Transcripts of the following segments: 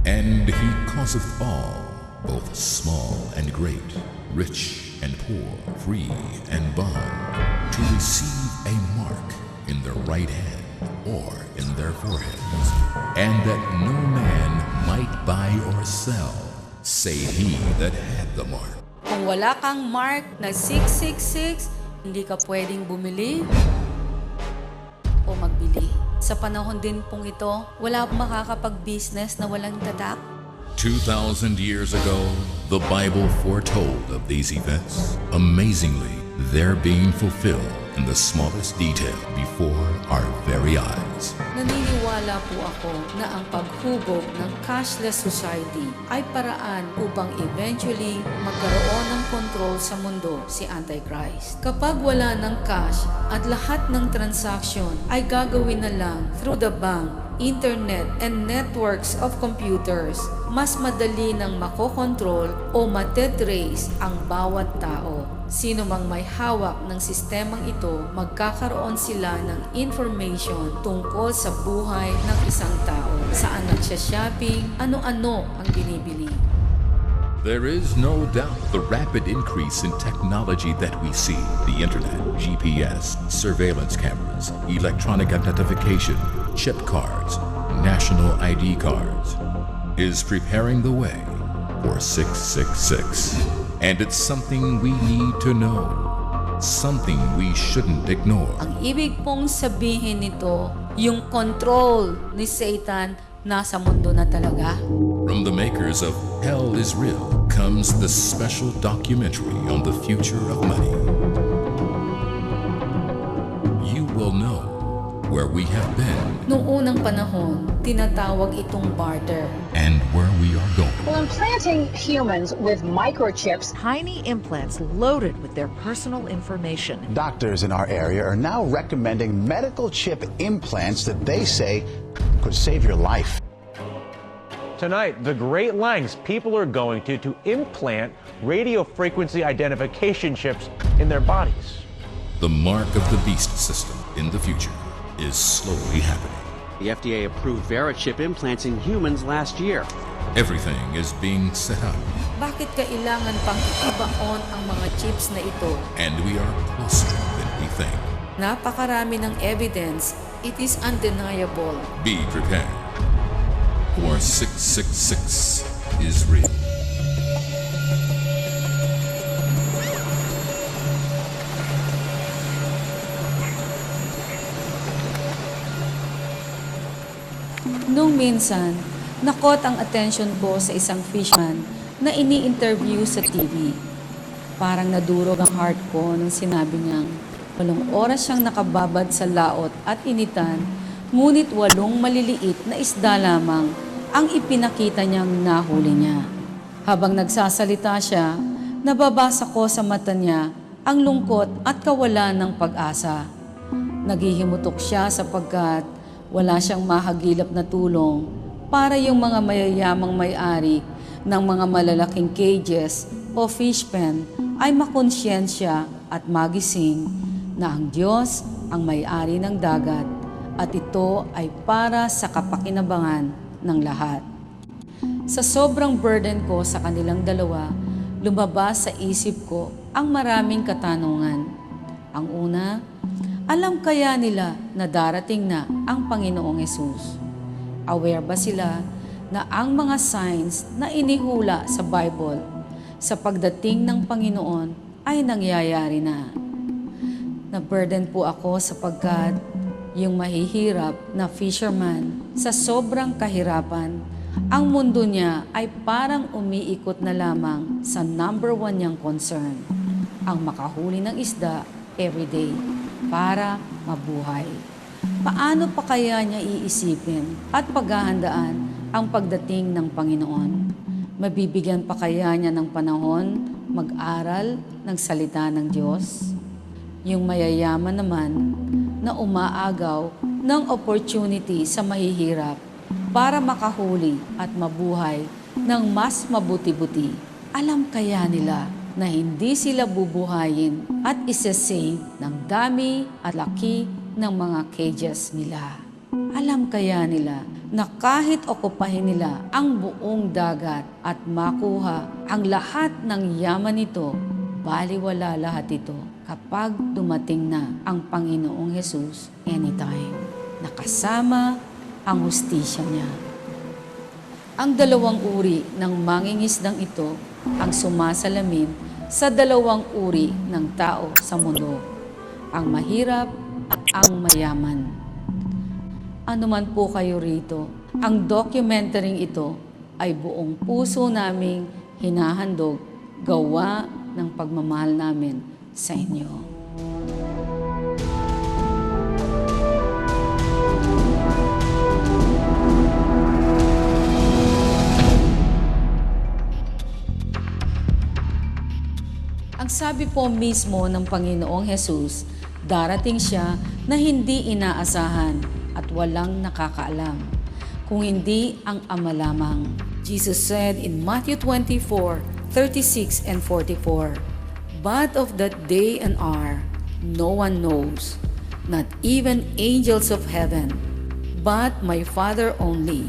And he causeth all, both small and great, rich and poor, free and bond, to receive a mark in their right hand or in their foreheads, and that no man might buy or sell, save he that had the mark. Kung wala kang mark na 666, hindi ka pwedeng bumili o magbili. Sa panahon din pong ito, wala makakapag-business na walang tatak. 2,000 years ago, the Bible foretold of these events. Amazingly, they're being fulfilled in the smallest detail before our very eyes. Naniniwala po ako na ang paghubog ng cashless society ay paraan upang eventually magkaroon ng control sa mundo si Antichrist. Kapag wala ng cash at lahat ng transaction ay gagawin na lang through the bank, internet, and networks of computers, mas madali nang makokontrol o matetrace ang bawat tao. Sino mang may hawak ng sistemang ito, magkakaroon sila ng information tungkol sa buhay ng isang tao. Saan nagsha-shopping, ano-ano ang binibili. There is no doubt the rapid increase in technology that we see, the internet, GPS, surveillance cameras, electronic identification, chip cards, national ID cards, is preparing the way for 666. And it's something we need to know, something we shouldn't ignore. Ang ibig pong sabihin nito, yung control ni Satan nasa mundo na talaga. From the makers of Hell is Real comes the special documentary on the future of money. You will know where we have been Noong unang panahon, tinatawag itong barter. and where we are going. Well, implanting humans with microchips. Tiny implants loaded with their personal information. Doctors in our area are now recommending medical chip implants that they say could save your life. Tonight, the great lengths people are going to implant radio frequency identification chips in their bodies. The mark of the beast system in the future is slowly happening. The FDA approved Verichip implants in humans last year. Everything is being set up, Bakit kailangan pang ibaon ang mga chips na ito? and we are closer than we think. Napakarami ng evidence, it is undeniable. Be prepared, for 666 is real. Nung minsan, nakot ang attention ko sa isang fishman na ini-interview sa TV. Parang nadurog ang heart ko nung sinabi niyang 8 oras siyang nakababad sa laot at initan, ngunit 8 maliliit na isda lamang ang ipinakita niyang nahuli niya. Habang nagsasalita siya, nababasa ko sa mata niya ang lungkot at kawalan ng pag-asa. Naghihimutok siya sapagkat wala siyang mahagilap na tulong para yung mga mayayamang may-ari ng mga malalaking cages o fish pen ay makonsyensya at magising na ang Diyos ang may-ari ng dagat at ito ay para sa kapakinabangan ng lahat. Sa sobrang burden ko sa kanilang dalawa, lumabas sa isip ko ang maraming katanungan. Ang una, alam kaya nila na darating na ang Panginoong Hesus? Aware ba sila na ang mga signs na inihula sa Bible sa pagdating ng Panginoon ay nangyayari na? Na-burden po ako sapagkat yung mahihirap na fisherman sa sobrang kahirapan, ang mundo niya ay parang umiikot na lamang sa number 1 niyang concern, ang makahuli ng isda everyday para mabuhay. Paano pa kaya niya iisipin at paghahandaan ang pagdating ng Panginoon? Mabibigyan pa kaya niya ng panahon mag-aral ng salita ng Diyos? Yung mayayaman naman na umaagaw ng opportunity sa mahihirap para makahuli at mabuhay ng mas mabuti-buti. Alam kaya nila na hindi sila bubuhayin at isa-save ng dami at laki ng mga cages nila. Alam kaya nila na kahit okupahin nila ang buong dagat at makuha ang lahat ng yaman nito, baliwala lahat ito kapag dumating na ang Panginoong Hesus anytime, nakasama ang hustisya niya. Ang dalawang uri ng mangingisdang ito ang sumasalamin sa dalawang uri ng tao sa mundo, ang mahirap at ang mayaman. Ano man po kayo rito, ang documentaryng ito ay buong puso naming hinahandog gawa ng pagmamahal namin sa inyo. Ang sabi po mismo ng Panginoong Hesus, darating siya na hindi inaasahan at walang nakakaalam, kung hindi ang Ama lamang. Jesus said in Matthew 24:36 and 44, "But of that day and hour no one knows, not even angels of heaven, but my Father only.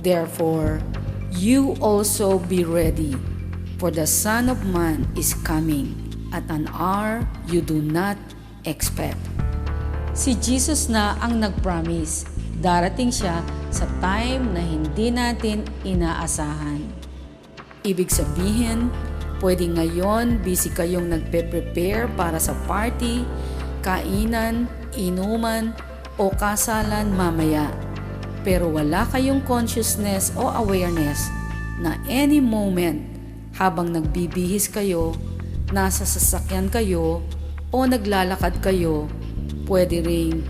Therefore, you also be ready, for the Son of Man is coming at an hour you do not expect." Si Jesus na ang nag-promise, darating siya sa time na hindi natin inaasahan. Ibig sabihin, pwede ngayon busy kayong nagpe-prepare para sa party, kainan, inuman, o kasalan mamaya. Pero wala kayong consciousness o awareness na any moment habang nagbibihis kayo, nasa sasakyan kayo, o naglalakad kayo, pwede ring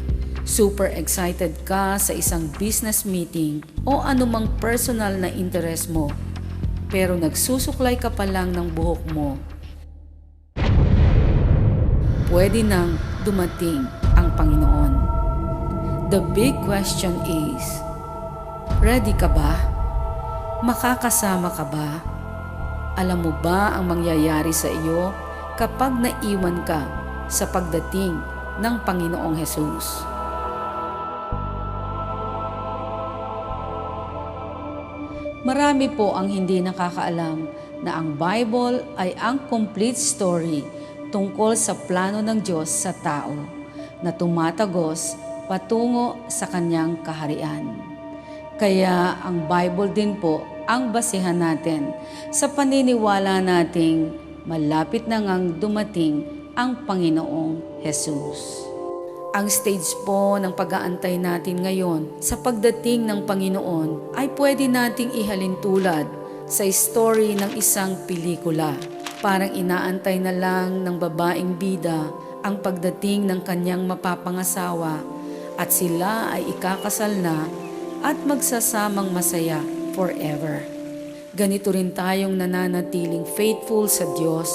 super excited ka sa isang business meeting o anumang personal na interest mo, pero nagsusuklay ka pa lang ng buhok mo. Pwede nang dumating ang Panginoon. The big question is, ready ka ba? Makakasama ka ba? Alam mo ba ang mangyayari sa iyo kapag naiwan ka sa pagdating ng Panginoong Hesus? Marami po ang hindi nakakaalam na ang Bible ay ang complete story tungkol sa plano ng Diyos sa tao na tumatagos patungo sa kanyang kaharian. Kaya ang Bible din po ang basihan natin sa paniniwala nating malapit na ngang dumating ang Panginoong Hesus. Ang stage po ng pag-aantay natin ngayon sa pagdating ng Panginoon ay pwede nating ihalin tulad sa story ng isang pelikula. Parang inaantay na lang ng babaeng bida ang pagdating ng kanyang mapapangasawa at sila ay ikakasal na at magsasamang masaya forever. Ganito rin tayong nananatiling faithful sa Diyos.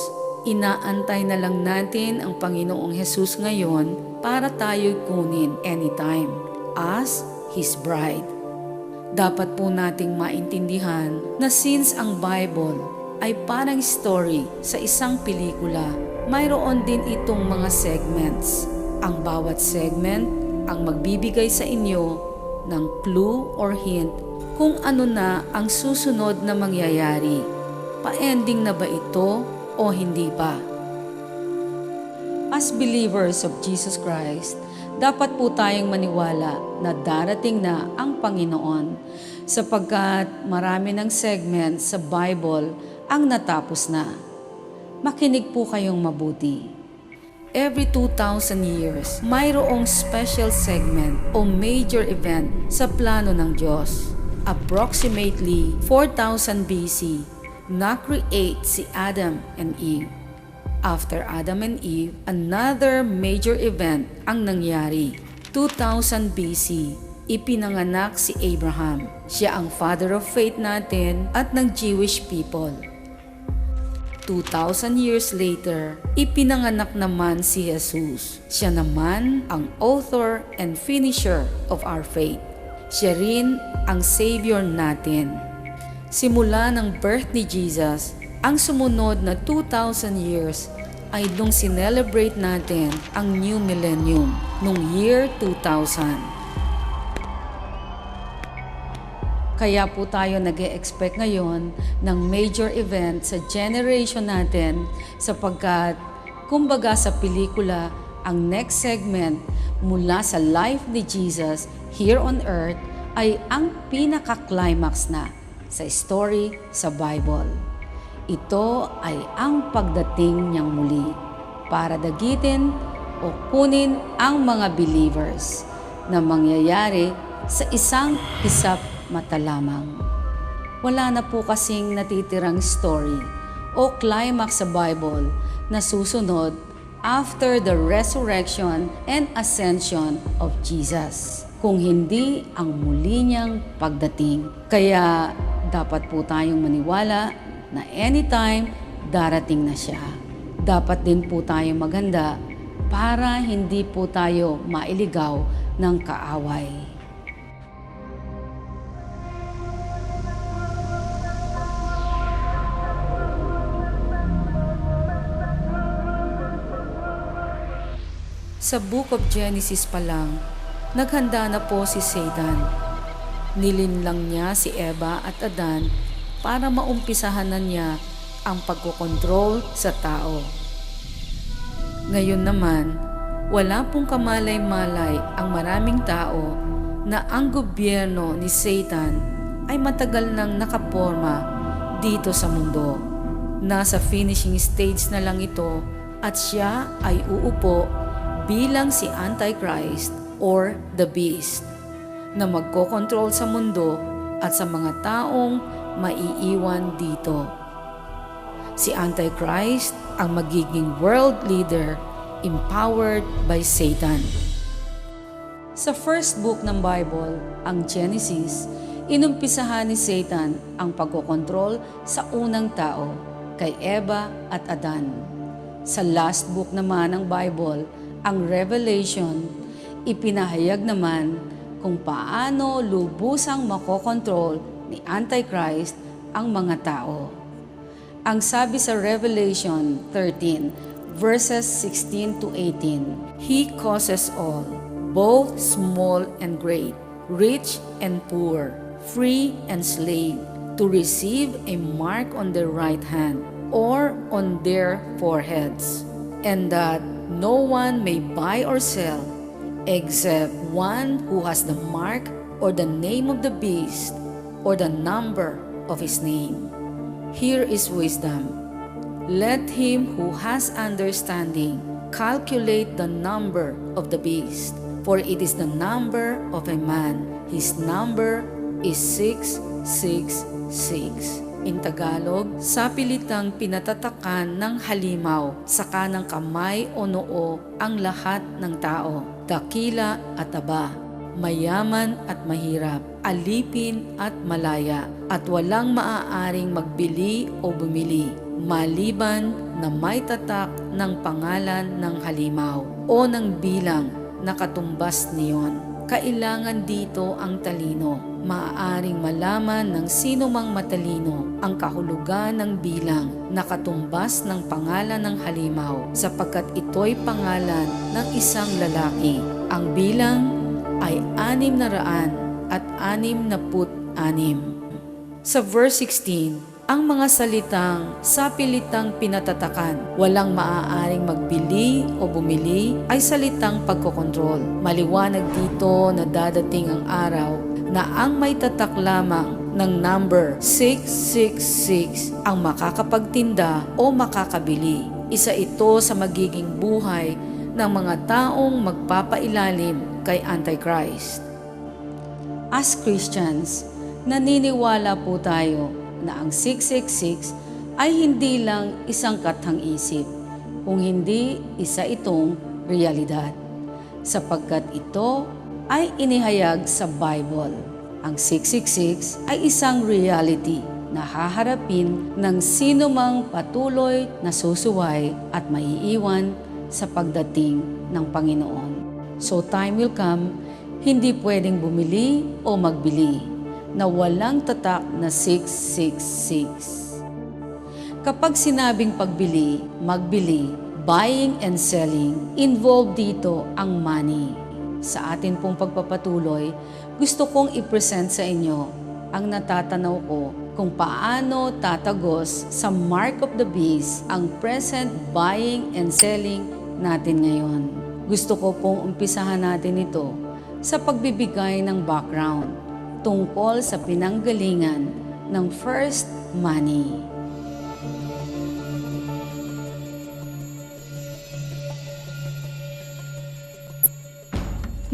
Inaantay na lang natin ang Panginoong Hesus ngayon para tayo'y kunin anytime as His bride. Dapat po nating maintindihan na since ang Bible ay parang story sa isang pelikula, mayroon din itong mga segments. Ang bawat segment ang magbibigay sa inyo ng clue or hint kung ano na ang susunod na mangyayari. Pa-ending na ba ito o hindi pa? As believers of Jesus Christ, dapat po tayong maniwala na darating na ang Panginoon sapagkat marami ng segment sa Bible ang natapos na. Makinig po kayong mabuti. Every 2,000 years, mayroong special segment o major event sa plano ng Diyos. Approximately 4,000 BC, na-create si Adam and Eve. After Adam and Eve, another major event ang nangyari. 2000 BC, ipinanganak si Abraham. Siya ang father of faith natin at ng Jewish people. 2,000 years later, ipinanganak naman si Jesus. Siya naman ang author and finisher of our faith. Siya rin ang Savior natin. Simula ng birth ni Jesus, ang sumunod na 2,000 years ay nung sinelebrate natin ang New Millennium, nung year 2000. Kaya po tayo nag-e-expect ngayon ng major event sa generation natin sapagkat kumbaga sa pelikula, ang next segment mula sa life ni Jesus here on earth ay ang pinaka-climax na sa story sa Bible. Ito ay ang pagdating niyang muli para dagitin o kunin ang mga believers na mangyayari sa isang hisap mata lamang. Wala na po kasing natitirang story o climax sa Bible na susunod after the resurrection and ascension of Jesus, kung hindi ang muli niyang pagdating. Kaya dapat po tayong maniwala na anytime darating na siya. Dapat din po tayong maghanda para hindi po tayo mailigaw ng kaaway. Sa Book of Genesis pa lang, naghanda na po si Satan. Nilinlang niya si Eva at Adan para maumpisahan na niya ang pagkokontrol sa tao. Ngayon naman, wala pong kamalay-malay ang maraming tao na ang gobyerno ni Satan ay matagal nang nakaporma dito sa mundo. Nasa finishing stage na lang ito at siya ay uupo bilang si Antichrist or the Beast na magkokontrol sa mundo at sa mga taong maiiwan dito. Si Antichrist ang magiging world leader empowered by Satan. Sa first book ng Bible, ang Genesis, inumpisahan ni Satan ang pagkokontrol sa unang tao, kay Eva at Adan. Sa last book naman ng Bible, ang Revelation, ipinahayag naman kung paano lubusang makokontrol ni Antichrist ang mga tao. Ang sabi sa Revelation 13, verses 16 to 18, He causes all, both small and great, rich and poor, free and slave, to receive a mark on their right hand or on their foreheads, and that no one may buy or sell except one who has the mark or the name of the beast or the number of his name. Here is wisdom. Let him who has understanding calculate the number of the beast, for it is the number of a man. His number is 666. In Tagalog, sa pilitang pinatatakan ng halimaw sa kanang kamay o noo ang lahat ng tao, dakila at taba, mayaman at mahirap, alipin at malaya, at walang maaaring magbili o bumili, maliban na may tatak ng pangalan ng halimaw o ng bilang na katumbas niyon. Kailangan dito ang talino. Maaaring malaman ng sino mang matalino ang kahulugan ng bilang na katumbas ng pangalan ng halimaw sapagkat ito'y pangalan ng isang lalaki. Ang bilang ay 666. Sa verse 16, ang mga salitang sa pilitang pinatatakan, walang maaaring magbili o bumili ay salitang pagkokontrol. Maliwanag dito na dadating ang araw na ang may tatak lamang ng number 666 ang makakapagtinda o makakabili. Isa ito sa magiging buhay ng mga taong magpapailalim kay Antichrist. As Christians, naniniwala po tayo na ang 666 ay hindi lang isang kathang-isip, kung hindi isa itong realidad, sapagkat ito ay inihayag sa Bible. Ang 666 ay isang reality na haharapin ng sino mang patuloy na susuway at maiiwan sa pagdating ng Panginoon. So time will come, hindi pwedeng bumili o magbili na walang tatak na 666. Kapag sinabing pagbili, magbili, buying and selling, involved dito ang money. Sa atin pong pagpapatuloy, gusto kong i-present sa inyo ang natatanaw ko kung paano tatagos sa mark of the beast ang present buying and selling natin ngayon. Gusto ko pong umpisahan natin ito sa pagbibigay ng background tungkol sa pinanggalingan ng first money.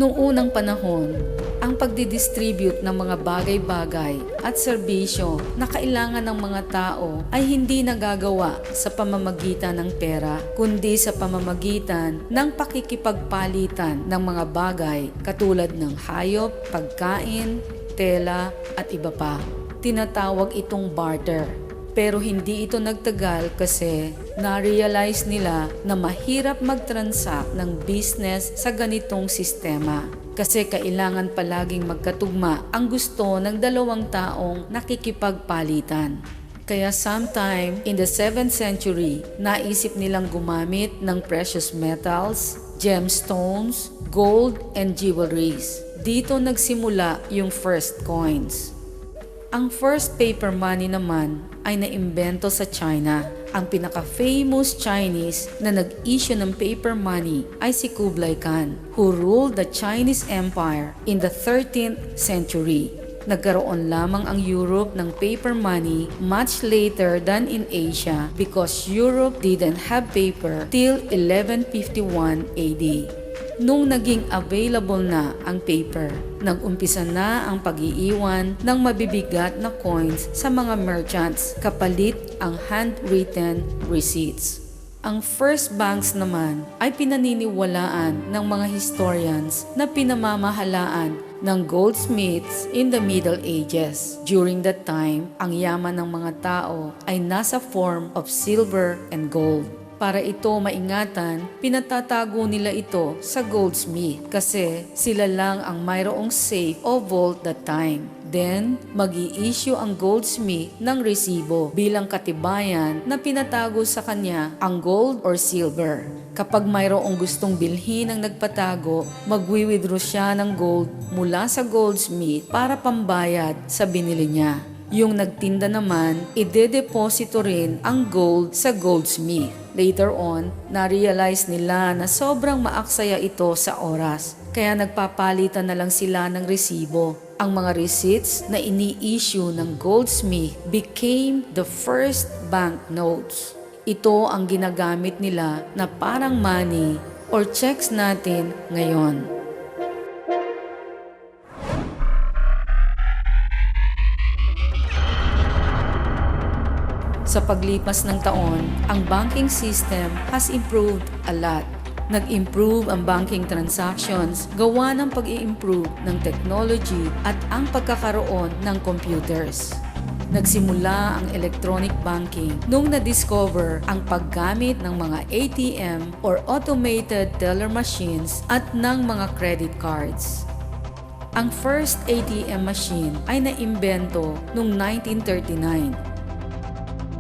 Noong unang panahon, ang pagdidistribute ng mga bagay-bagay at serbisyo na kailangan ng mga tao ay hindi nagagawa sa pamamagitan ng pera, kundi sa pamamagitan ng pakikipagpalitan ng mga bagay katulad ng hayop, pagkain, tela at iba pa. Tinatawag itong barter. Pero hindi ito nagtagal kasi na-realize nila na mahirap mag-transact ng business sa ganitong sistema. Kasi kailangan palaging magkatugma ang gusto ng dalawang taong nakikipagpalitan. Kaya sometime in the 7th century, naisip nilang gumamit ng precious metals, gemstones, gold, and jewelries. Dito nagsimula yung first coins. Ang first paper money naman ay naimbento sa China. Ang pinaka-famous Chinese na nag-issue ng paper money ay si Kublai Khan, who ruled the Chinese Empire in the 13th century. Nagkaroon lamang ang Europe ng paper money much later than in Asia because Europe didn't have paper till 1151 AD. Nung naging available na ang paper, nag-umpisa na ang pag-iiwan ng mabibigat na coins sa mga merchants kapalit ang handwritten receipts. Ang first banks naman ay pinaniniwalaan ng mga historians na pinamamahalaan ng goldsmiths in the Middle Ages. During that time, ang yaman ng mga tao ay nasa form of silver and gold. Para ito maingatan, pinatatago nila ito sa goldsmith kasi sila lang ang mayroong safe o vault that time. Then, mag-i-issue ang goldsmith ng resibo bilang katibayan na pinatago sa kanya ang gold or silver. Kapag mayroong gustong bilhin ang nagpatago, magwi-withdraw siya ng gold mula sa goldsmith para pambayad sa binili niya. Yung nagtinda naman, ide-deposito rin ang gold sa goldsmith. Later on, na-realize nila na sobrang maaksaya ito sa oras. Kaya nagpapalitan na lang sila ng resibo. Ang mga receipts na ini-issue ng goldsmith became the first banknotes. Ito ang ginagamit nila na parang money or checks natin ngayon. Sa paglipas ng taon, ang banking system has improved a lot. Nag-improve ang banking transactions gawa ng pag-i-improve ng technology at ang pagkakaroon ng computers. Nagsimula ang electronic banking nung na-discover ang paggamit ng mga ATM or automated teller machines at ng mga credit cards. Ang first ATM machine ay naimbento noong 1939.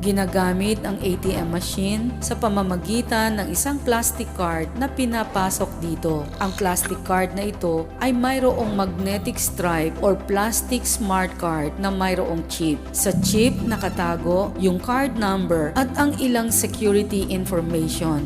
Ginagamit ang ATM machine sa pamamagitan ng isang plastic card na pinapasok dito. Ang plastic card na ito ay mayroong magnetic stripe or plastic smart card na mayroong chip. Sa chip nakatago yung card number at ang ilang security information.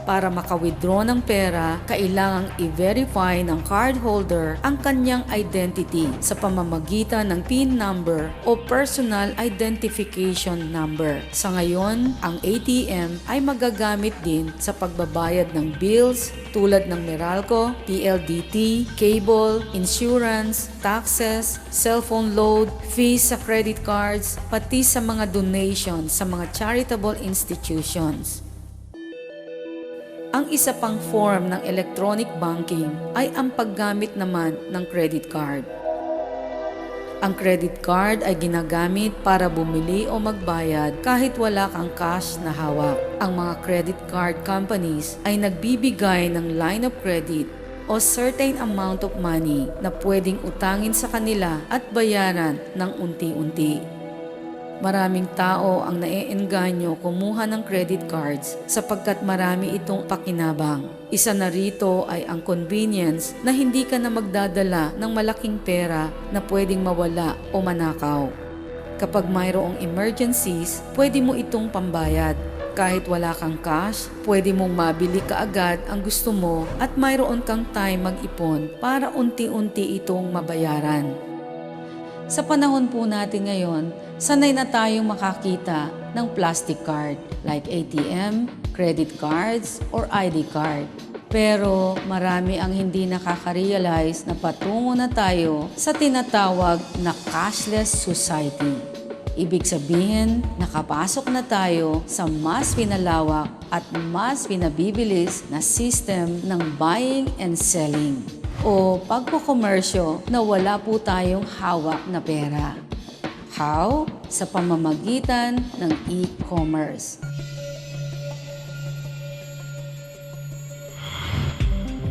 Para maka-withdraw ng pera, kailangang i-verify ng cardholder ang kanyang identity sa pamamagitan ng PIN number o Personal Identification Number. Sa ngayon, ang ATM ay magagamit din sa pagbabayad ng bills tulad ng Meralco, PLDT, cable, insurance, taxes, cellphone load, fees sa credit cards, pati sa mga donations sa mga charitable institutions. Ang isa pang form ng electronic banking ay ang paggamit naman ng credit card. Ang credit card ay ginagamit para bumili o magbayad kahit wala kang cash na hawak. Ang mga credit card companies ay nagbibigay ng line of credit o certain amount of money na pwedeng utangin sa kanila at bayaran ng unti-unti. Maraming tao ang naeengganyo kumuha ng credit cards sapagkat marami itong pakinabang. Isa na rito ay ang convenience na hindi ka na magdadala ng malaking pera na pwedeng mawala o manakaw. Kapag mayroong emergencies, pwede mo itong pambayad. Kahit wala kang cash, pwede mong mabili kaagad ang gusto mo at mayroon kang time mag-ipon para unti-unti itong mabayaran. Sa panahon po natin ngayon, sanay na tayong makakita ng plastic card like ATM, credit cards, or ID card. Pero marami ang hindi nakaka-realize na patungo na tayo sa tinatawag na cashless society. Ibig sabihin, nakapasok na tayo sa mas pinalawak at mas pinabibilis na system ng buying and selling o pagkokomersyo na wala po tayong hawak na pera. How? Sa pamamagitan ng e-commerce.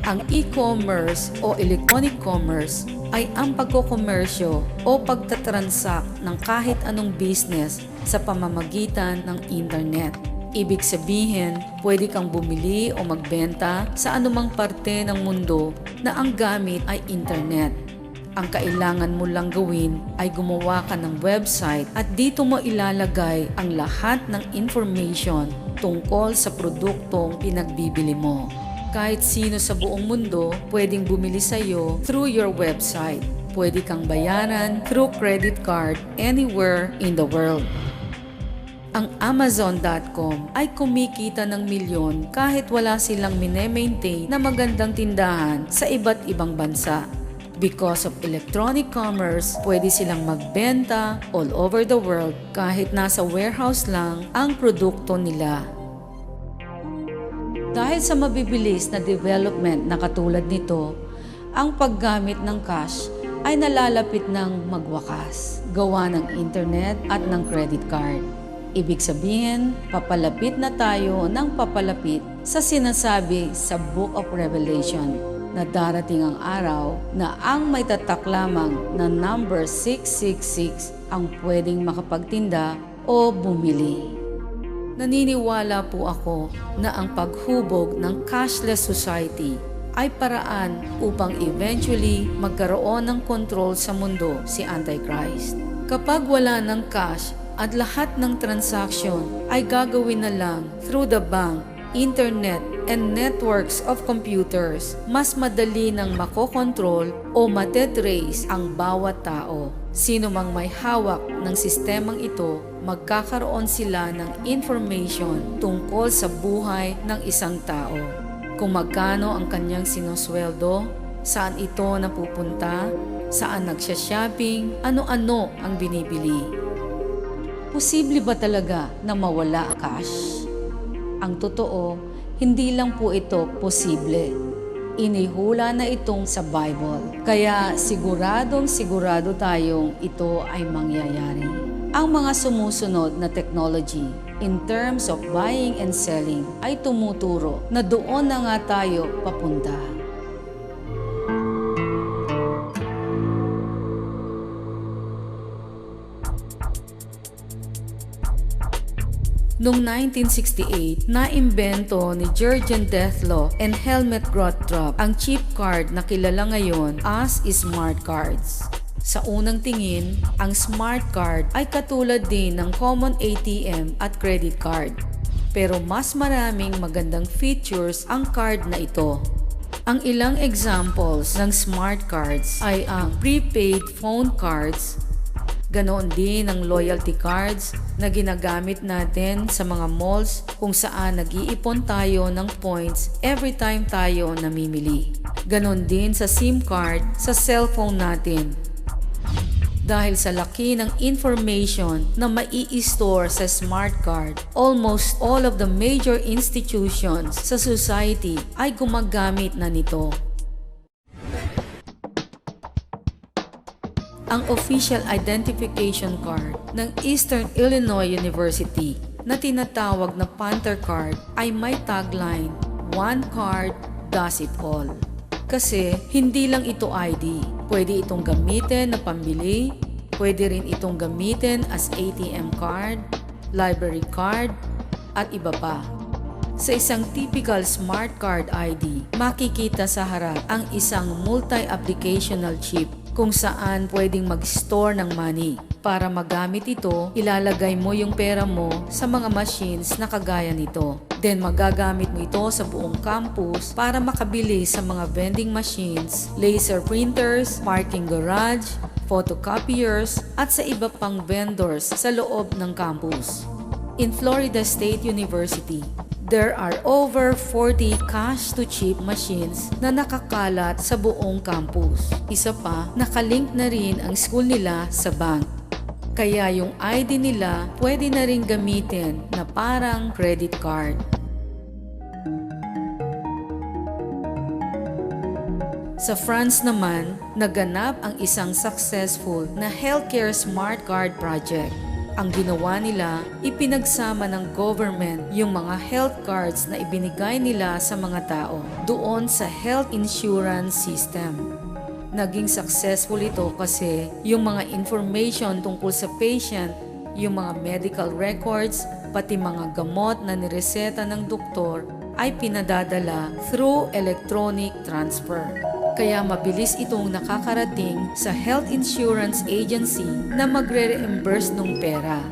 Ang e-commerce o electronic commerce ay ang pagkokomersyo o pagtatransak ng kahit anong business sa pamamagitan ng internet. Ibig sabihin, pwede kang bumili o magbenta sa anumang parte ng mundo na ang gamit ay internet. Ang kailangan mo lang gawin ay gumawa ka ng website at dito mo ilalagay ang lahat ng information tungkol sa produktong pinagbibili mo. Kahit sino sa buong mundo pwedeng bumili sa iyo through your website. Pwede kang bayaran through credit card anywhere in the world. Ang Amazon.com ay kumikita ng milyon kahit wala silang minemaintain na magandang tindahan sa iba't ibang bansa. Because of electronic commerce, pwede silang magbenta all over the world kahit nasa warehouse lang ang produkto nila. Dahil sa mabibilis na development na katulad nito, ang paggamit ng cash ay nalalapit ng magwakas, gawa ng internet at ng credit card. Ibig sabihin, papalapit na tayo ng papalapit sa sinasabi sa Book of Revelation na darating ang araw na ang may tatak lamang na number 666 ang pwedeng makapagtinda o bumili. Naniniwala po ako na ang paghubog ng cashless society ay paraan upang eventually magkaroon ng control sa mundo si Antichrist. Kapag wala ng cash at lahat ng transaction ay gagawin na lang through the bank, internet, and networks of computers, mas madali nang makokontrol o matetrace ang bawat tao. Sino mang may hawak ng sistemang ito, magkakaroon sila ng information tungkol sa buhay ng isang tao. Kung magkano ang kanyang sinusweldo, saan ito napupunta, saan nagsha-shopping, ano-ano ang binibili. Posible ba talaga na mawala cash? Ang totoo, hindi lang po ito posible. Inihula na itong sa Bible. Kaya sigurado tayong ito ay mangyayari. Ang mga sumusunod na technology in terms of buying and selling ay tumuturo na doon na nga tayo papunta. Noong 1968, naimbento ni Jurgen Dethlo and Helmut Gottrup ang chip card na kilala ngayon as smart cards. Sa unang tingin, ang smart card ay katulad din ng common ATM at credit card. Pero mas maraming magandang features ang card na ito. Ang ilang examples ng smart cards ay ang prepaid phone cards, ganoon din ang loyalty cards na ginagamit natin sa mga malls kung saan nag-iipon tayo ng points every time tayo namimili. Ganon din sa SIM card sa cellphone natin. Dahil sa laki ng information na mai-store sa smart card, almost all of the major institutions sa society ay gumagamit na nito. Ang official identification card ng Eastern Illinois University na tinatawag na Panther Card ay may tagline, "One card does it all." Kasi hindi lang ito ID, pwede itong gamitin na pambili, Pwede rin itong gamitin as ATM card, library card, at iba pa. Sa isang typical smart card ID, makikita sa harap ang isang multi-applicational chip kung saan pwedeng mag-store ng money. Para magamit ito, ilalagay mo yung pera mo sa mga machines na kagaya nito. Then magagamit mo ito sa buong campus para makabili sa mga vending machines, laser printers, parking garage, photocopiers, at sa iba pang vendors sa loob ng campus. In Florida State University, there are over 40 cash-to-chip machines na nakakalat sa buong campus. Isa pa, nakalink na rin ang school nila sa bank. Kaya yung ID nila pwede na rin gamitin na parang credit card. Sa France naman, naganap ang isang successful na healthcare smart card project. Ang ginawa nila, ipinagsama ng government yung mga health cards na ibinigay nila sa mga tao doon sa health insurance system. Naging successful ito kasi yung mga information tungkol sa patient, yung mga medical records, pati mga gamot na nireseta ng doktor ay pinadadala through electronic transfer. Kaya mabilis itong nakakarating sa health insurance agency na magre-reimburse ng pera.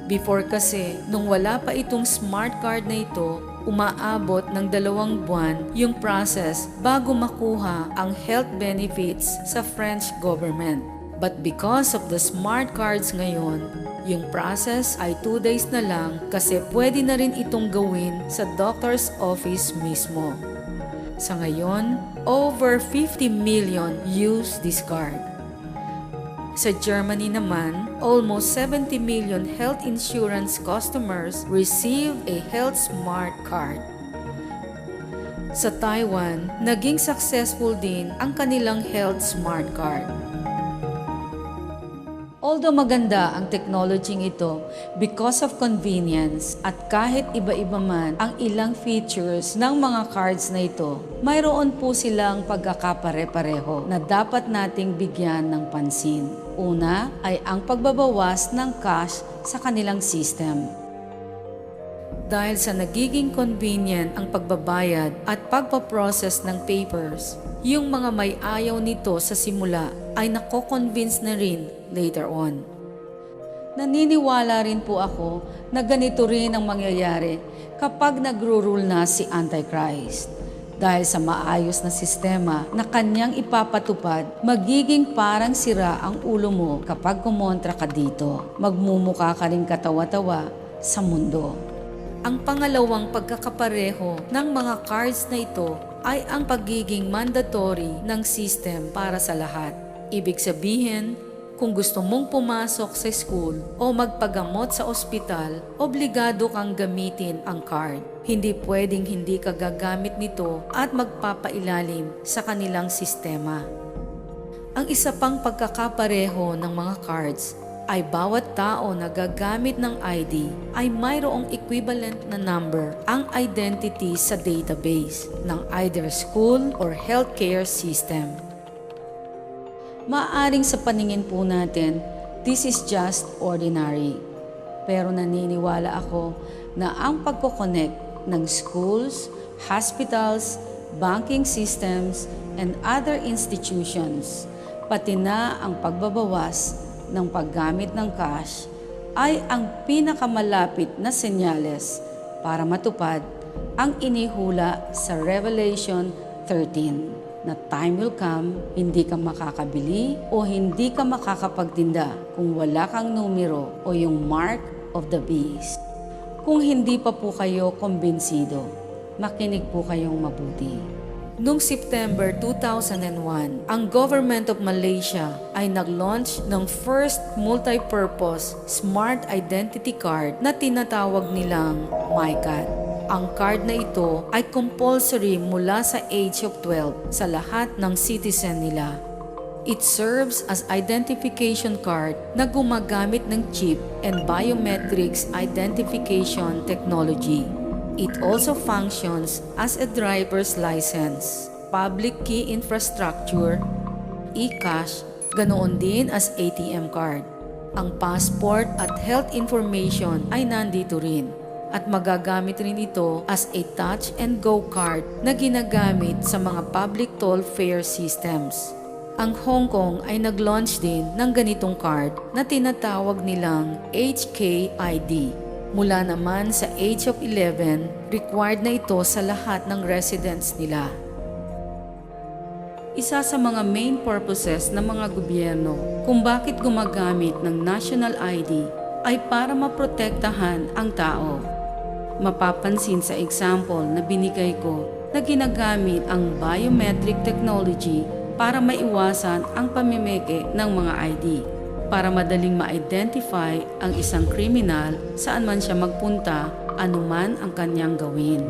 Before kasi, nung wala pa itong smart card na ito, umaabot ng 2 buwan yung process bago makuha ang health benefits sa French government. But because of the smart cards ngayon, yung process ay 2 days na lang kasi pwede na rin itong gawin sa doctor's office mismo. Sa ngayon, over 50 million use this card. Sa Germany naman, almost 70 million health insurance customers receive a Health Smart Card. Sa Taiwan, naging successful din ang kanilang Health Smart Card. Although maganda ang technology ito because of convenience at kahit iba-iba man ang ilang features ng mga cards na ito, mayroon po silang pagkakapare-pareho na dapat nating bigyan ng pansin. Una ay ang pagbabawas ng cash sa kanilang system. Dahil sa nagiging convenient ang pagbabayad at pagpaprocess ng papers, yung mga may ayaw nito sa simula ay nako-convince na rin later on. Naniniwala rin po ako na ganito rin ang mangyayari kapag nagro-rule na si Antichrist. Dahil sa maayos na sistema na kanyang ipapatupad, magiging parang sira ang ulo mo kapag kumontra ka dito. Magmumukha ka rin katawa-tawa sa mundo. Ang pangalawang pagkakapareho ng mga cards na ito ay ang pagiging mandatory ng system para sa lahat. Ibig sabihin, kung gusto mong pumasok sa school o magpagamot sa ospital, obligado kang gamitin ang card. Hindi pwedeng hindi ka gagamit nito at magpapailalim sa kanilang sistema. Ang isa pang pagkakapareho ng mga cards ay bawat tao na gagamit ng ID ay mayroong equivalent na number ang identity sa database ng either school or healthcare system. Maaring sa paningin po natin, this is just ordinary. Pero naniniwala ako na ang pagkoconnect ng schools, hospitals, banking systems, and other institutions, pati na ang pagbabawas ng paggamit ng cash ay ang pinakamalapit na senyales para matupad ang inihula sa Revelation 13 na time will come, hindi ka makakabili o hindi ka makakapagtinda kung wala kang numero o yung mark of the beast. Kung hindi pa po kayo kumbinsido, makinig po kayong mabuti. Noong September 2001, ang Government of Malaysia ay nag-launch ng first multi-purpose smart identity card na tinatawag nilang MyCAD. Ang card na ito ay compulsory mula sa age of 12 sa lahat ng citizen nila. It serves as identification card na gumagamit ng chip and biometrics identification technology. It also functions as a driver's license, public key infrastructure, e-cash, Ganoon din as ATM card. Ang passport at health information ay nandito rin at magagamit rin ito as a touch and go card na ginagamit sa mga public toll fare systems. Ang Hong Kong ay nag-launch din ng ganitong card na tinatawag nilang HKID. Mula naman sa age of 11, required na ito sa lahat ng residents nila. Isa sa mga main purposes ng mga gobyerno kung bakit gumagamit ng national ID ay para maprotektahan ang tao. Mapapansin sa example na binigay ko na ginagamit ang biometric technology para maiwasan ang pamimeke ng mga ID, para madaling ma-identify ang isang kriminal saan man siya magpunta, anuman ang kanyang gawin.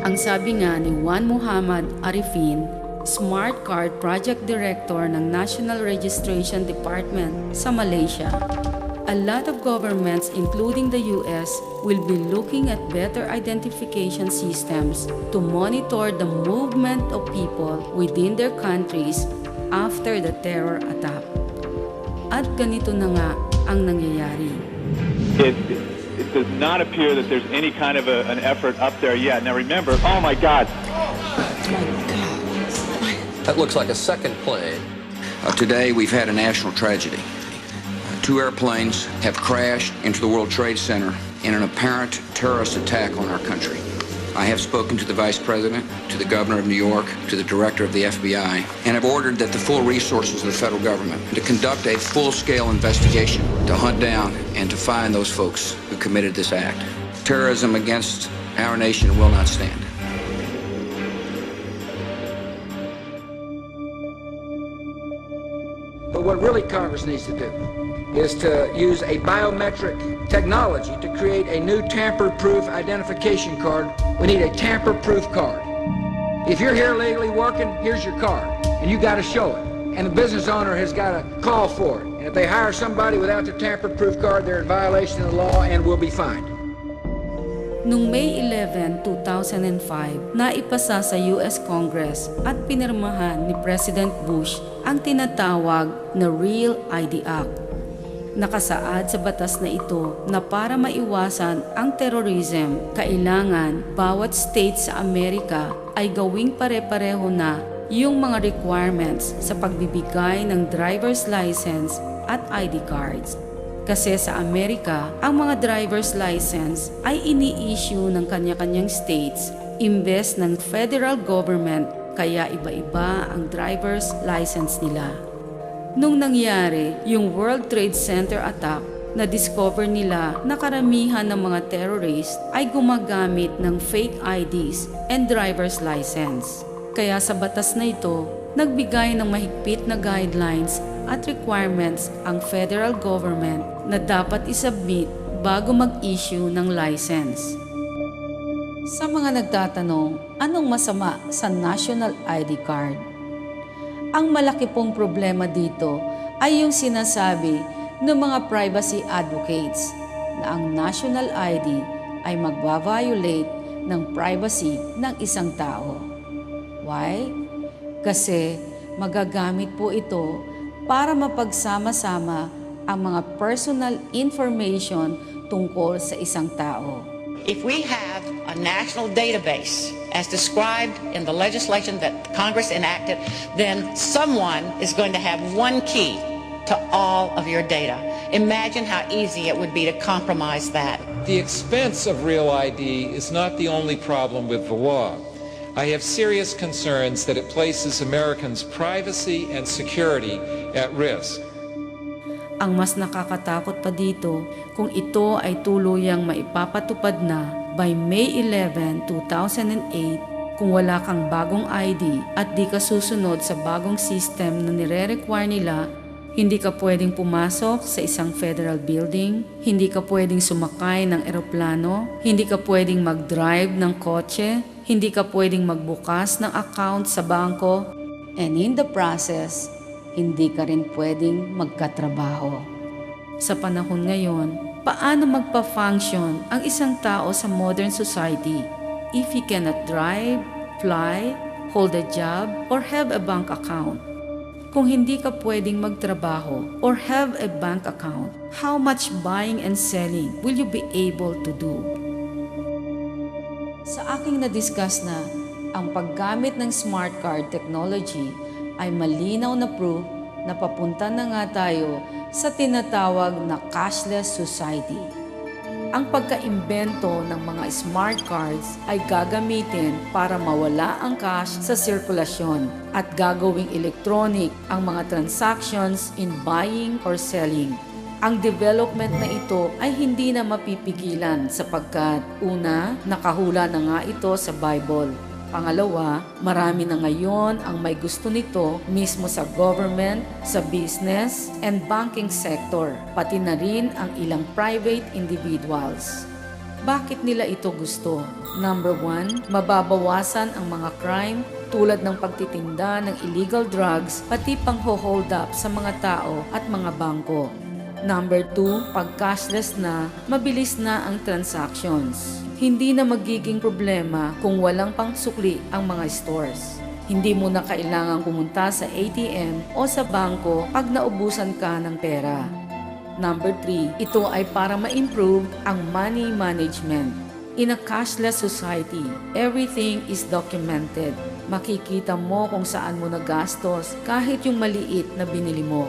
Ang sabi nga ni Juan Muhammad Arifin, Smart Card Project Director ng National Registration Department sa Malaysia, a lot of governments, including the US, will be looking at better identification systems to monitor the movement of people within their countries after the terror attack. At ganito na nga ang nangyayari. It does not appear that there's any kind of an effort up there yet. Now remember, oh my God. That looks like a second plane. Today we've had a national tragedy. Two airplanes have crashed into the World Trade Center in an apparent terrorist attack on our country. I have spoken to the Vice President, to the Governor of New York, to the Director of the FBI, and have ordered that the full resources of the federal government to conduct a full-scale investigation to hunt down and to find those folks who committed this act. Terrorism against our nation will not stand. But what really Congress needs to do is to use a biometric technology to create a new tamper-proof identification card. We need a tamper-proof card. If you're here legally working, here's your card, and you got to show it. And the business owner has got to call for it. And if they hire somebody without the tamper-proof card, they're in violation of the law and will be fined. Noong May 11, 2005, naipasa sa US Congress at pinirmahan ni President Bush ang tinatawag na Real ID Act. Nakasaad sa batas na ito na para maiwasan ang terrorism, kailangan bawat state sa Amerika ay gawing pare-pareho na yung mga requirements sa pagbibigay ng driver's license at ID cards. Kasi sa Amerika, ang mga driver's license ay ini-issue ng kanya-kanyang states imbes ng federal government, kaya iba-iba ang driver's license nila. Nung nangyari yung World Trade Center attack, na-discover nila na karamihan ng mga terrorist ay gumagamit ng fake IDs and driver's license. Kaya sa batas na ito, nagbigay ng mahigpit na guidelines at requirements ang federal government na dapat isubmit bago mag-issue ng license. Sa mga nagtatanong, anong masama sa National ID Card? Ang malaki pong problema dito ay yung sinasabi ng mga privacy advocates na ang National ID ay magbaviolate ng privacy ng isang tao. Why? Kasi magagamit po ito para mapagsama-sama ang mga personal information tungkol sa isang tao. If we have a national database as described in the legislation that Congress enacted, then someone is going to have one key to all of your data. Imagine how easy it would be to compromise that. The expense of Real ID is not the only problem with the law. I have serious concerns that it places Americans' privacy and security at risk. Ang mas nakakatakot pa dito kung ito ay tuluyang maipapatupad na by May 11, 2008 kung wala kang bagong ID at di ka susunod sa bagong system na nire-require nila. Hindi ka pwedeng pumasok sa isang federal building, hindi ka pwedeng sumakay ng eroplano, hindi ka pwedeng mag-drive ng kotse, hindi ka pwedeng magbukas ng account sa bangko, and in the process, hindi ka rin pwedeng magkatrabaho. Sa panahon ngayon, paano magpa-function ang isang tao sa modern society if he cannot drive, fly, hold a job, or have a bank account? Kung hindi ka pwedeng magtrabaho or have a bank account, how much buying and selling will you be able to do? Sa aking na-discuss na, ang paggamit ng smart card technology ay malinaw na proof na papunta na nga tayo sa tinatawag na cashless society. Ang pagkaimbento ng mga smart cards ay gagamitin para mawala ang cash sa sirkulasyon at gagawing electronic ang mga transactions in buying or selling. Ang development na ito ay hindi na mapipigilan sapagkat una, nakahula na nga ito sa Bible. Pangalawa, marami na ngayon ang may gusto nito mismo sa government, sa business, and banking sector, pati na rin ang ilang private individuals. Bakit nila ito gusto? Number 1, mababawasan ang mga crime tulad ng pagtitinda ng illegal drugs pati pang-hold up sa mga tao at mga bangko. Number 2, pag cashless na, mabilis na ang transactions. Hindi na magiging problema kung walang pangsukli ang mga stores. Hindi mo na kailangang pumunta sa ATM o sa bangko pag naubusan ka ng pera. Number 3, ito ay para ma-improve ang money management. In a cashless society, everything is documented. Makikita mo kung saan mo nagastos kahit yung maliit na binili mo.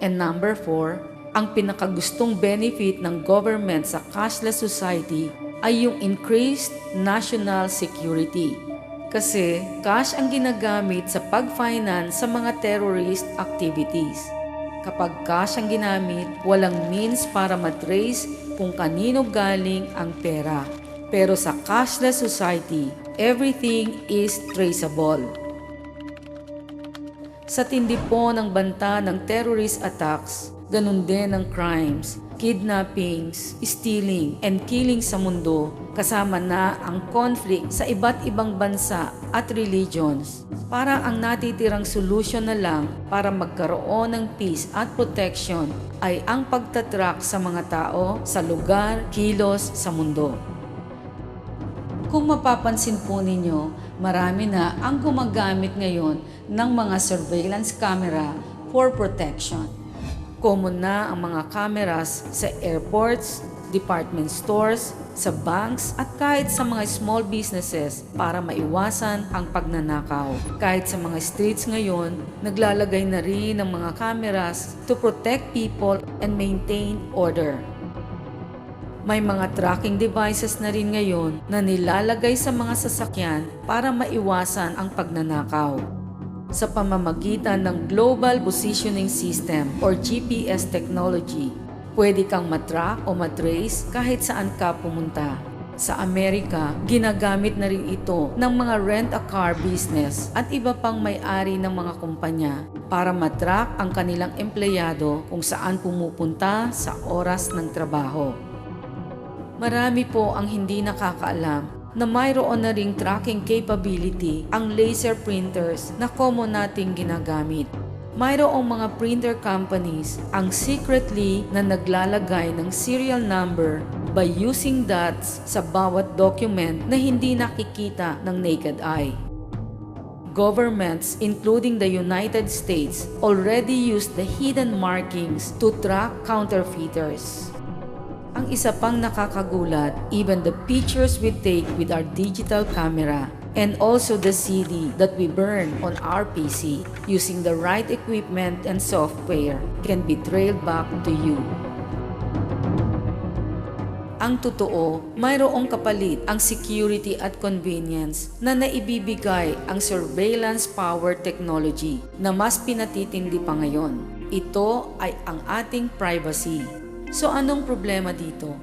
And number 4, ang pinakagustong benefit ng government sa cashless society ay yung increased national security. Kasi cash ang ginagamit sa pag-finance sa mga terrorist activities. Kapag cash ang ginamit, walang means para matrace kung kanino galing ang pera. Pero sa cashless society, everything is traceable. Sa tindi po ng banta ng terrorist attacks, ganun din ang crimes, kidnappings, stealing, and killing sa mundo, kasama na ang conflict sa iba't ibang bansa at religions. Parang ang natitirang solusyon na lang para magkaroon ng peace at protection ay ang pagtatrack sa mga tao sa lugar, kilos sa mundo. Kung mapapansin po ninyo, marami na ang gumagamit ngayon ng mga surveillance camera for protection. Common na ang mga cameras sa airports, department stores, sa banks at kahit sa mga small businesses para maiwasan ang pagnanakaw. Kahit sa mga streets ngayon, naglalagay na rin ng mga cameras to protect people and maintain order. May mga tracking devices na rin ngayon na nilalagay sa mga sasakyan para maiwasan ang pagnanakaw. Sa pamamagitan ng Global Positioning System or GPS technology, pwede kang matrack o matrace kahit saan ka pumunta. Sa Amerika, ginagamit na rin ito ng mga rent-a-car business at iba pang may-ari ng mga kumpanya para matrack ang kanilang empleyado kung saan pumupunta sa oras ng trabaho. Marami po ang hindi nakakaalam na mayroon na ring tracking capability ang laser printers na common nating ginagamit. Mayroong mga printer companies ang secretly na naglalagay ng serial number by using dots sa bawat document na hindi nakikita ng naked eye. Governments, including the United States, already use the hidden markings to track counterfeiters. Ang isa pang nakakagulat, even the pictures we take with our digital camera and also the CD that we burn on our PC using the right equipment and software can be trailed back to you. Ang totoo, mayroong kapalit ang security at convenience na naibibigay ang surveillance power technology na mas pinatitindi pa ngayon. Ito ay ang ating privacy. So anong problema dito?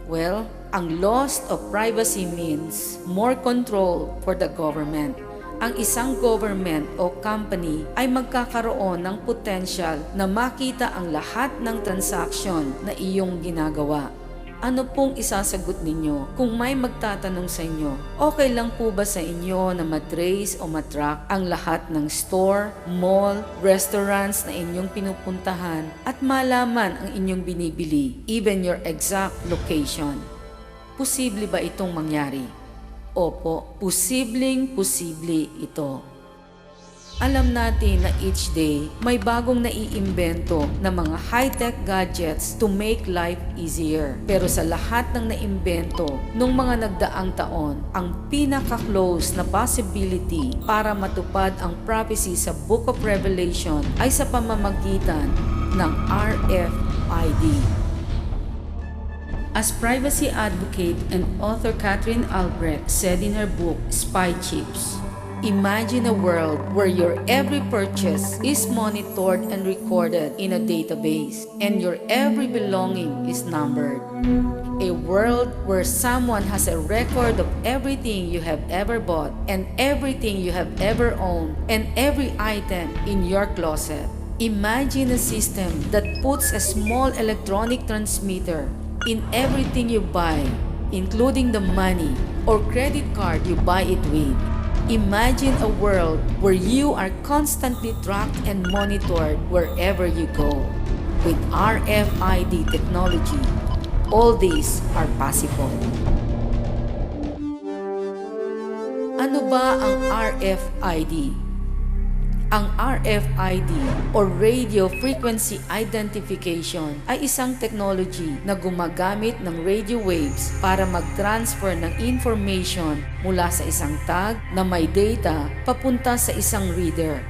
Well, ang loss of privacy means more control for the government. Ang isang government o company ay magkakaroon ng potential na makita ang lahat ng transaction na iyong ginagawa. Ano pong isasagot ninyo kung may magtatanong sa inyo? Okay lang po ba sa inyo na matrace o matrack ang lahat ng store, mall, restaurants na inyong pinupuntahan at malaman ang inyong binibili, even your exact location? Posible ba itong mangyari? Opo, posibleng-posible ito. Alam natin na each day may bagong naiimbento na mga high-tech gadgets to make life easier. Pero sa lahat ng naimbento nung mga nagdaang taon, ang pinaka-close na possibility para matupad ang prophecy sa Book of Revelation ay sa pamamagitan ng RFID. As privacy advocate and author Catherine Albrecht said in her book, Spy Chips, imagine a world where your every purchase is monitored and recorded in a database, and your every belonging is numbered. A world where someone has a record of everything you have ever bought, and everything you have ever owned, and every item in your closet. Imagine a system that puts a small electronic transmitter in everything you buy, including the money or credit card you buy it with. Imagine a world where you are constantly tracked and monitored wherever you go. With RFID technology, all these are possible. Ano ba ang RFID? Ang RFID o Radio Frequency Identification ay isang technology na gumagamit ng radio waves para mag-transfer ng information mula sa isang tag na may data papunta sa isang reader.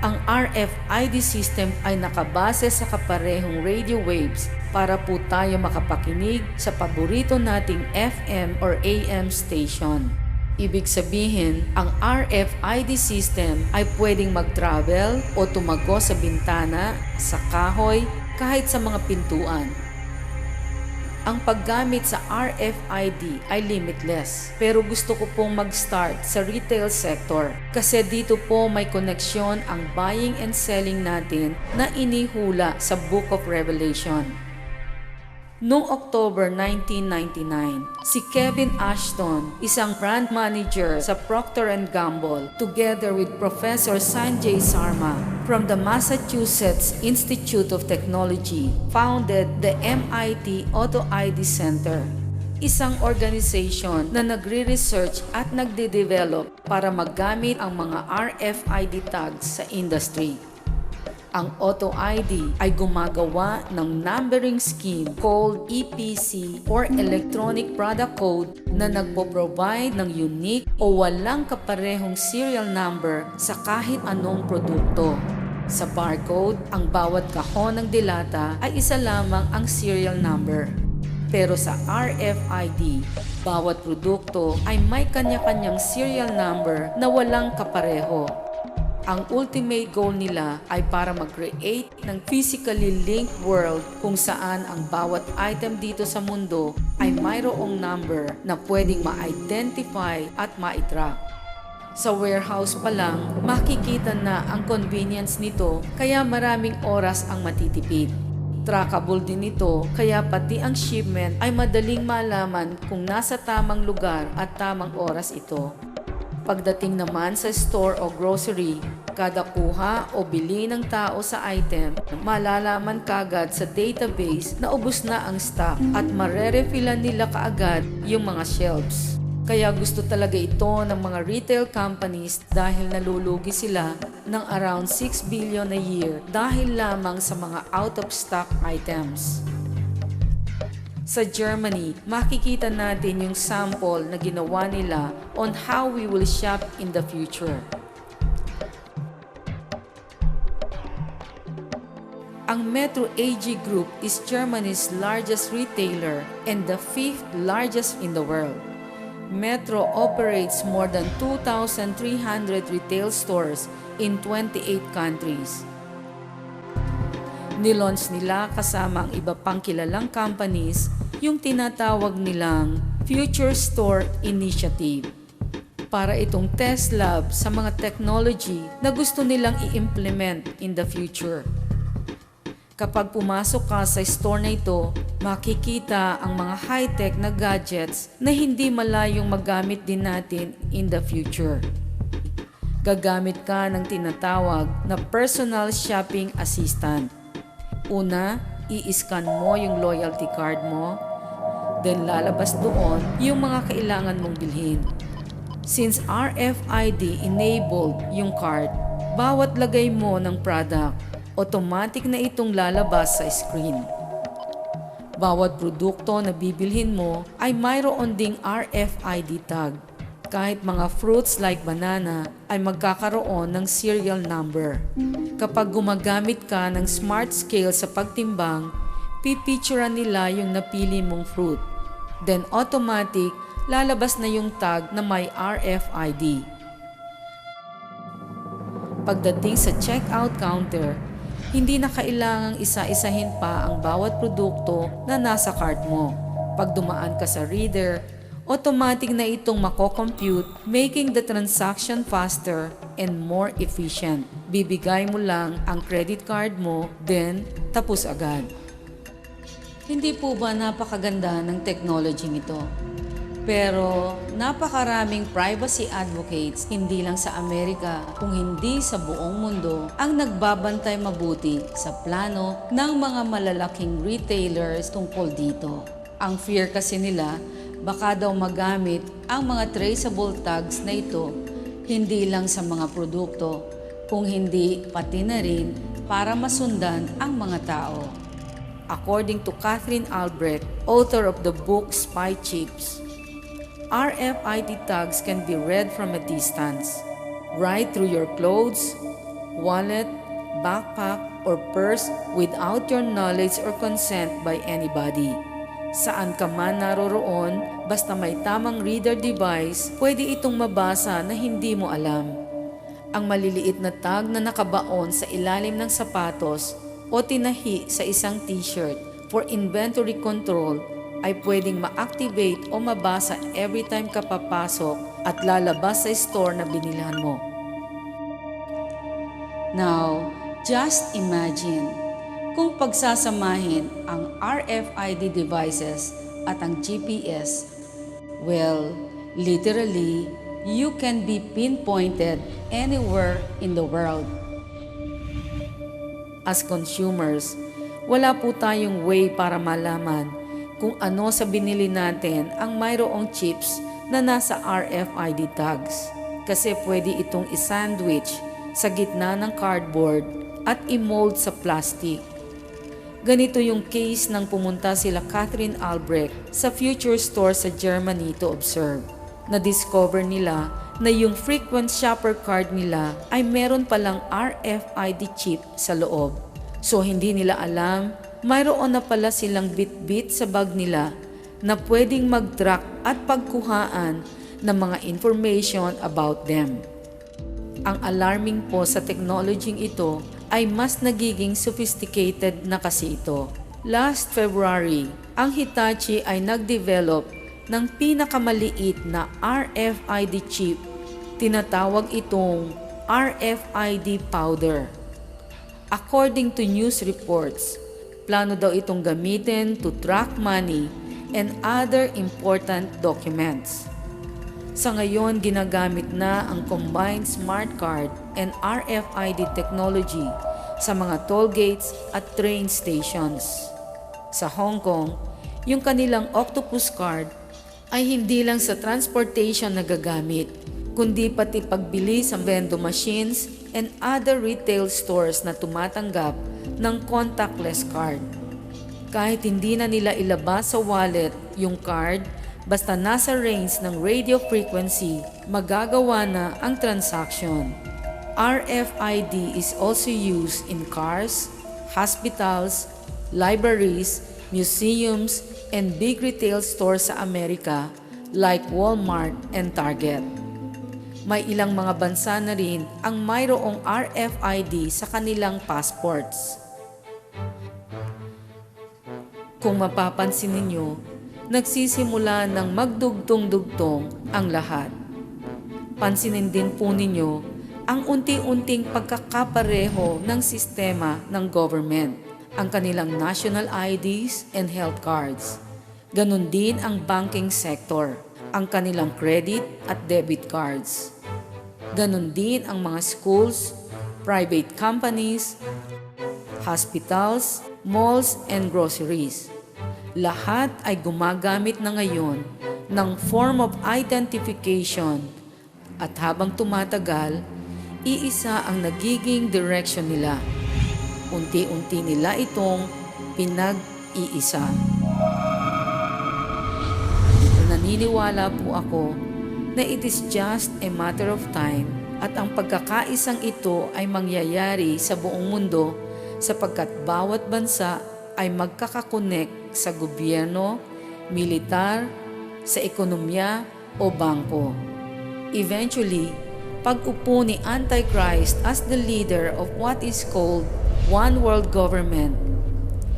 Ang RFID system ay nakabase sa kaparehong radio waves para po tayo makapakinig sa paborito nating FM or AM station. Ibig sabihin, ang RFID system ay pwedeng mag-travel o tumago sa bintana, sa kahoy, kahit sa mga pintuan. Ang paggamit sa RFID ay limitless, pero gusto ko pong mag-start sa retail sector kasi dito po may koneksyon ang buying and selling natin na inihula sa Book of Revelation. Noong October 1999, si Kevin Ashton, isang brand manager sa Procter & Gamble, together with Professor Sanjay Sarma from the Massachusetts Institute of Technology, founded the MIT Auto ID Center, isang organization na nagre-research at nagde-develop para magamit ang mga RFID tags sa industry. Ang Auto ID ay gumagawa ng numbering scheme called EPC or Electronic Product Code na nagpo-provide ng unique o walang kaparehong serial number sa kahit anong produkto. Sa barcode, ang bawat kahon ng dilata ay isa lamang ang serial number. Pero sa RFID, bawat produkto ay may kanya-kanyang serial number na walang kapareho. Ang ultimate goal nila ay para mag-create ng physically linked world kung saan ang bawat item dito sa mundo ay mayroong number na pwedeng ma-identify at ma-track. Sa warehouse pa lang, makikita na ang convenience nito kaya maraming oras ang matitipid. Trackable din ito kaya pati ang shipment ay madaling malaman kung nasa tamang lugar at tamang oras ito. Pagdating naman sa store o grocery, kada kuha o bili ng tao sa item, malalaman kagad sa database na ubos na ang stock at marerefillan nila kaagad yung mga shelves. Kaya gusto talaga ito ng mga retail companies dahil nalulugi sila ng around 6 billion a year dahil lamang sa mga out-of-stock items. Sa Germany, makikita natin yung sample na ginawa nila on how we will shop in the future. Ang Metro AG Group is Germany's largest retailer and the 5th largest in the world. Metro operates more than 2,300 retail stores in 28 countries. Nilaunch nila kasama ang iba pang kilalang companies yung tinatawag nilang Future Store Initiative para itong test lab sa mga technology na gusto nilang i-implement in the future. Kapag pumasok ka sa store na ito, makikita ang mga high-tech na gadgets na hindi malayong magamit din natin in the future. Gagamit ka ng tinatawag na personal shopping assistant. Una, i-scan mo yung loyalty card mo, then lalabas doon yung mga kailangan mong bilhin. Since RFID enabled yung card, Bawat lagay mo ng product, automatic na itong lalabas sa screen. Bawat produkto na bibilhin mo ay mayroon ding RFID tag. Kahit mga fruits like banana ay magkakaroon ng serial number. Kapag gumagamit ka ng smart scale sa pagtimbang, pipicturean nila yung napili mong fruit. Then automatic, lalabas na yung tag na may RFID. Pagdating sa checkout counter, hindi na kailangang isa-isahin pa ang bawat produkto na nasa cart mo. Pag dumaan ka sa reader, automatic na itong mako-compute, making the transaction faster and more efficient. Bibigay mo lang ang credit card mo, then tapos agad. Hindi po ba napakaganda ng technology nito? Pero napakaraming privacy advocates, hindi lang sa Amerika, kung hindi sa buong mundo, ang nagbabantay mabuti sa plano ng mga malalaking retailers tungkol dito. Ang fear kasi nila, baka daw magamit ang mga traceable tags na ito, hindi lang sa mga produkto, kung hindi pati na rin para masundan ang mga tao. According to Catherine Albrecht, author of the book Spy Chips, RFID tags can be read from a distance, right through your clothes, wallet, backpack, or purse without your knowledge or consent by anybody. Saan ka man naroroon, basta may tamang reader device, pwede itong mabasa na hindi mo alam. Ang maliliit na tag na nakabaon sa ilalim ng sapatos o tinahi sa isang t-shirt for inventory control ay pwedeng ma-activate o mabasa every time ka papasok at lalabas sa store na binilhan mo. Now, just imagine kung pagsasamahin ang RFID devices at ang GPS, well, literally, you can be pinpointed anywhere in the world. As consumers, wala po tayong way para malaman kung ano sa binili natin ang mayroong chips na nasa RFID tags. Kasi pwede itong isandwich sa gitna ng cardboard at i-mold sa plastic. Ganito yung case nang pumunta sila Catherine Albrecht sa Future Store sa Germany to observe. Na-discover nila na yung frequent shopper card nila ay meron palang RFID chip sa loob. So hindi nila alam, mayroon na pala silang bit-bit sa bag nila na pwedeng mag-track at pagkuhaan ng mga information about them. Ang alarming po sa technology ito ay mas nagiging sophisticated na kasi ito. Last February, ang Hitachi ay nag-develop ng pinakamaliit na RFID chip. Tinatawag itong RFID powder. According to news reports, plano daw itong gamitin to track money and other important documents. Sa ngayon, ginagamit na ang combined smart card and RFID technology sa mga toll gates at train stations. Sa Hong Kong, yung kanilang Octopus card ay hindi lang sa transportation nagagamit, kundi pati pagbili sa vendo machines and other retail stores na tumatanggap ng contactless card. Kahit hindi na nila ilabas sa wallet yung card, basta nasa range ng radio frequency, magagawa na ang transaction. RFID is also used in cars, hospitals, libraries, museums, and big retail stores sa Amerika like Walmart and Target. May ilang mga bansa na rin ang mayroong RFID sa kanilang passports. Kung mapapansin ninyo, nagsisimula ng magdugtong-dugtong ang lahat. Pansinin din po ninyo ang unti-unting pagkakapareho ng sistema ng government, ang kanilang national IDs and health cards. Ganon din ang banking sector, ang kanilang credit at debit cards. Ganon din ang mga schools, private companies, hospitals, malls, and groceries. Lahat ay gumagamit na ngayon ng form of identification at habang tumatagal, iisa ang nagiging direction nila. Unti-unti nila itong pinag-iisa. Naniniwala po ako na it is just a matter of time at ang pagkakaisang ito ay mangyayari sa buong mundo sapagkat bawat bansa ay magkakakonek sa gobyerno, militar, sa ekonomiya o bangko. Eventually, pag-upo ni Antichrist as the leader of what is called One World Government,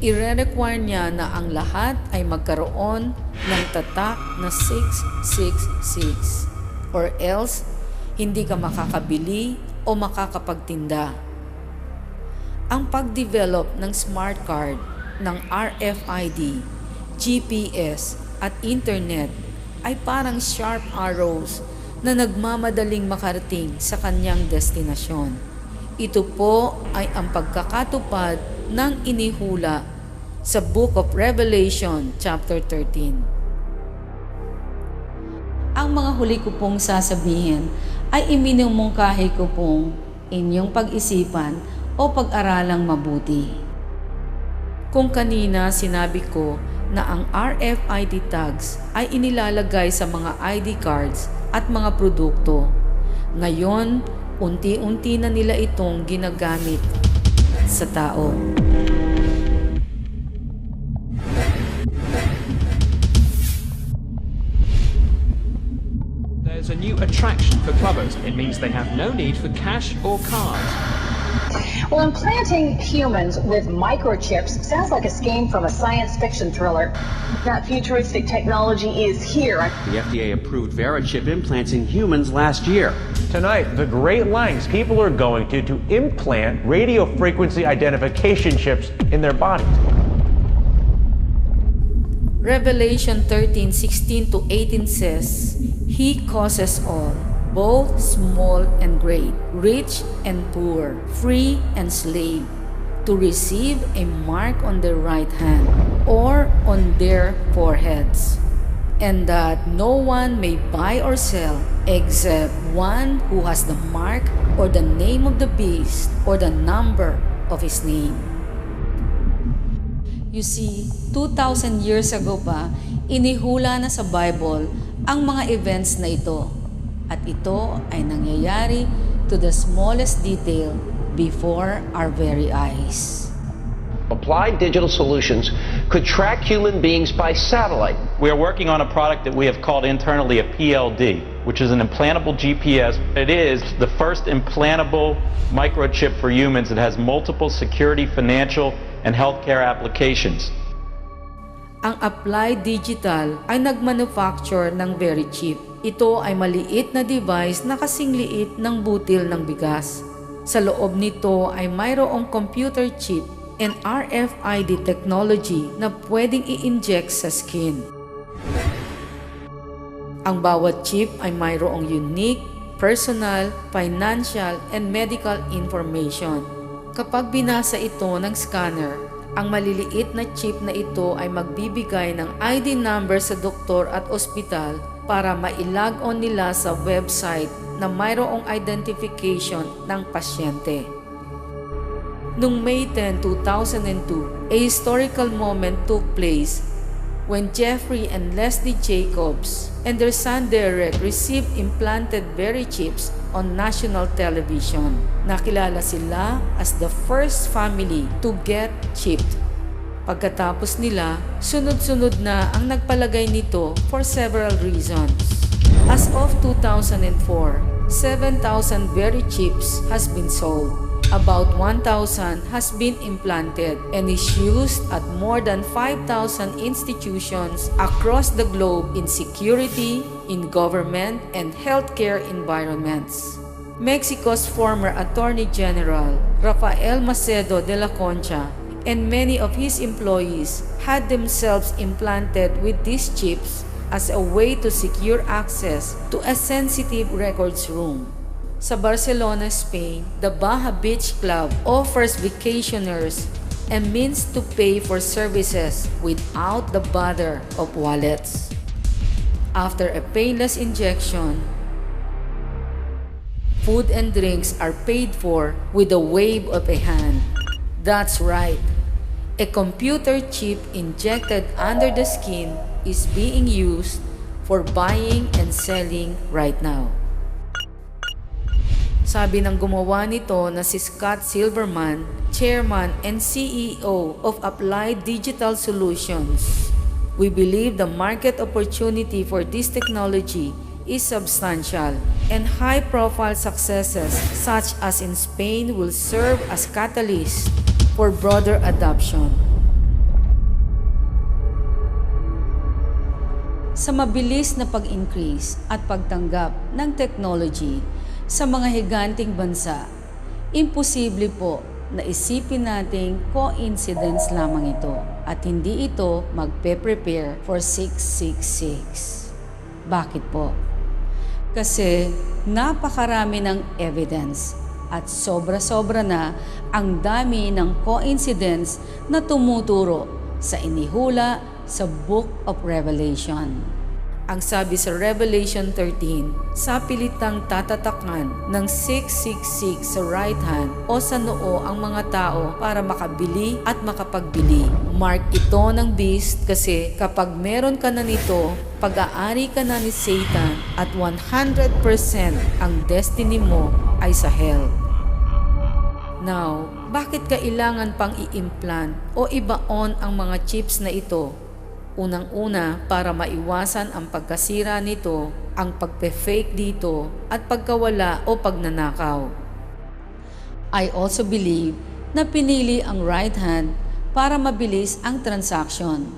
ire-require niya na ang lahat ay magkaroon ng tatak na 666 or else hindi ka makakabili o makakapagtinda. Ang pag-develop ng smart card, ng RFID, GPS at internet ay parang sharp arrows na nagmamadaling makarating sa kanyang destinasyon. Ito po ay ang pagkakatupad ng inihula sa Book of Revelation chapter 13. Ang mga huli ko pong sasabihin ay iminumungkahi ko pong inyong pag-isipan o pag-aralang mabuti. Kung kanina sinabi ko na ang RFID tags ay inilalagay sa mga ID cards at mga produkto, ngayon unti-unti na nila itong ginagamit sa tao. There's a new attraction for clubbers. It means they have no need for cash or cards. Well, implanting humans with microchips sounds like a scheme from a science fiction thriller. That futuristic technology is here. The FDA approved VeriChip implants in humans last year. Tonight, the great lengths people are going to implant radio frequency identification chips in their bodies. Revelation 13:16-18 says, He causes all, both small and great, rich and poor, free and slave, to receive a mark on their right hand or on their foreheads, and that no one may buy or sell except one who has the mark or the name of the beast or the number of his name. You see, 2,000 years ago pa, inihula na sa Bible ang mga events na ito. At ito ay nangyayari to the smallest detail before our very eyes. Applied Digital Solutions could track human beings by satellite. We are working on a product that we have called internally a PLD, which is an implantable GPS. It is the first implantable microchip for humans that has multiple security, financial, and healthcare applications. Ang Applied Digital ay nagmanufacture ng VeriChip. Ito ay maliit na device na kasing liit ng butil ng bigas. Sa loob nito ay mayroong computer chip and RFID technology na pwedeng i-inject sa skin. Ang bawat chip ay mayroong unique, personal, financial, and medical information. Kapag binasa ito ng scanner, ang maliliit na chip na ito ay magbibigay ng ID number sa doktor at ospital para ma-log on nila sa website na mayroong identification ng pasyente. Noong May 10, 2002, a historical moment took place when Jeffrey and Leslie Jacobs and their son Derek received implanted VeriChips on national television. Nakilala sila as the first family to get chipped. Pagkatapos nila, sunod-sunod na ang nagpalagay nito for several reasons. As of 2004, 7,000 VeriChips has been sold. About 1,000 has been implanted and is used at more than 5,000 institutions across the globe in security, in government, and healthcare environments. Mexico's former Attorney General, Rafael Macedo de la Concha, and many of his employees had themselves implanted with these chips as a way to secure access to a sensitive records room. Sa Barcelona, Spain, the Baja Beach Club offers vacationers a means to pay for services without the bother of wallets. After a painless injection, Food and drinks are paid for with a wave of a hand. That's right. A computer chip injected under the skin is being used for buying and selling right now. Sabi ng gumawa nito na si Scott Silverman, Chairman and CEO of Applied Digital Solutions, we believe the market opportunity for this technology is substantial, and high-profile successes such as in Spain will serve as catalyst for broader adoption. Sa mabilis na pag-increase at pagtanggap ng technology sa mga higanting bansa, imposible po na isipin nating coincidence lamang ito at hindi ito magpe-prepare for 666. Bakit po? Kasi napakarami ng evidence at sobra-sobra na ang dami ng coincidence na tumuturo sa inihula sa Book of Revelation. Ang sabi sa Revelation 13, sa pilitang tatatakan ng 666 sa right hand o sa noo ang mga tao para makabili at makapagbili. Mark ito ng beast kasi kapag meron ka na nito, pag-aari ka na ni Satan at 100% ang destiny mo ay sa hell. Now, bakit kailangan pang i-implant o ibaon ang mga chips na ito? Unang-una, para maiwasan ang pagkasira nito, ang pagpe-fake dito, at pagkawala o pagnanakaw. I also believe na pinili ang right hand para mabilis ang transaction.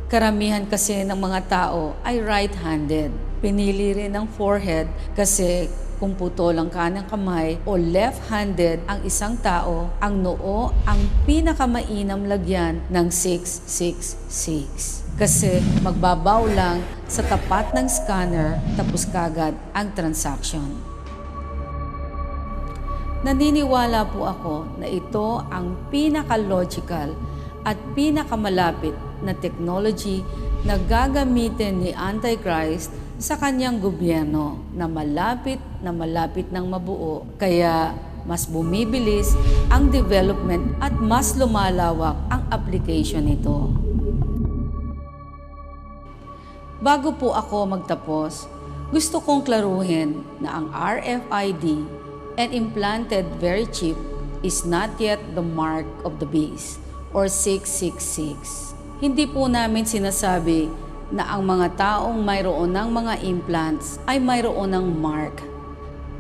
Karamihan kasi ng mga tao ay right-handed. Pinili rin ang forehead kasi kung putol ang kanang kamay o left-handed ang isang tao, ang noo ang pinakamainam lagyan ng 666. Kasi magbabaw lang sa tapat ng scanner tapos kagad ang transaction. Naniniwala po ako na ito ang pinaka-logical at pinakamalapit na technology na gagamitin ni Antichrist sa kanyang gobyerno na malapit ng mabuo. Kaya mas bumibilis ang development at mas lumalawak ang application nito. Bago po ako magtapos, gusto kong klaruhin na ang RFID and implanted very chip is not yet the mark of the beast or 666. Hindi po namin sinasabi na ang mga taong mayroon ng mga implants ay mayroon ng mark.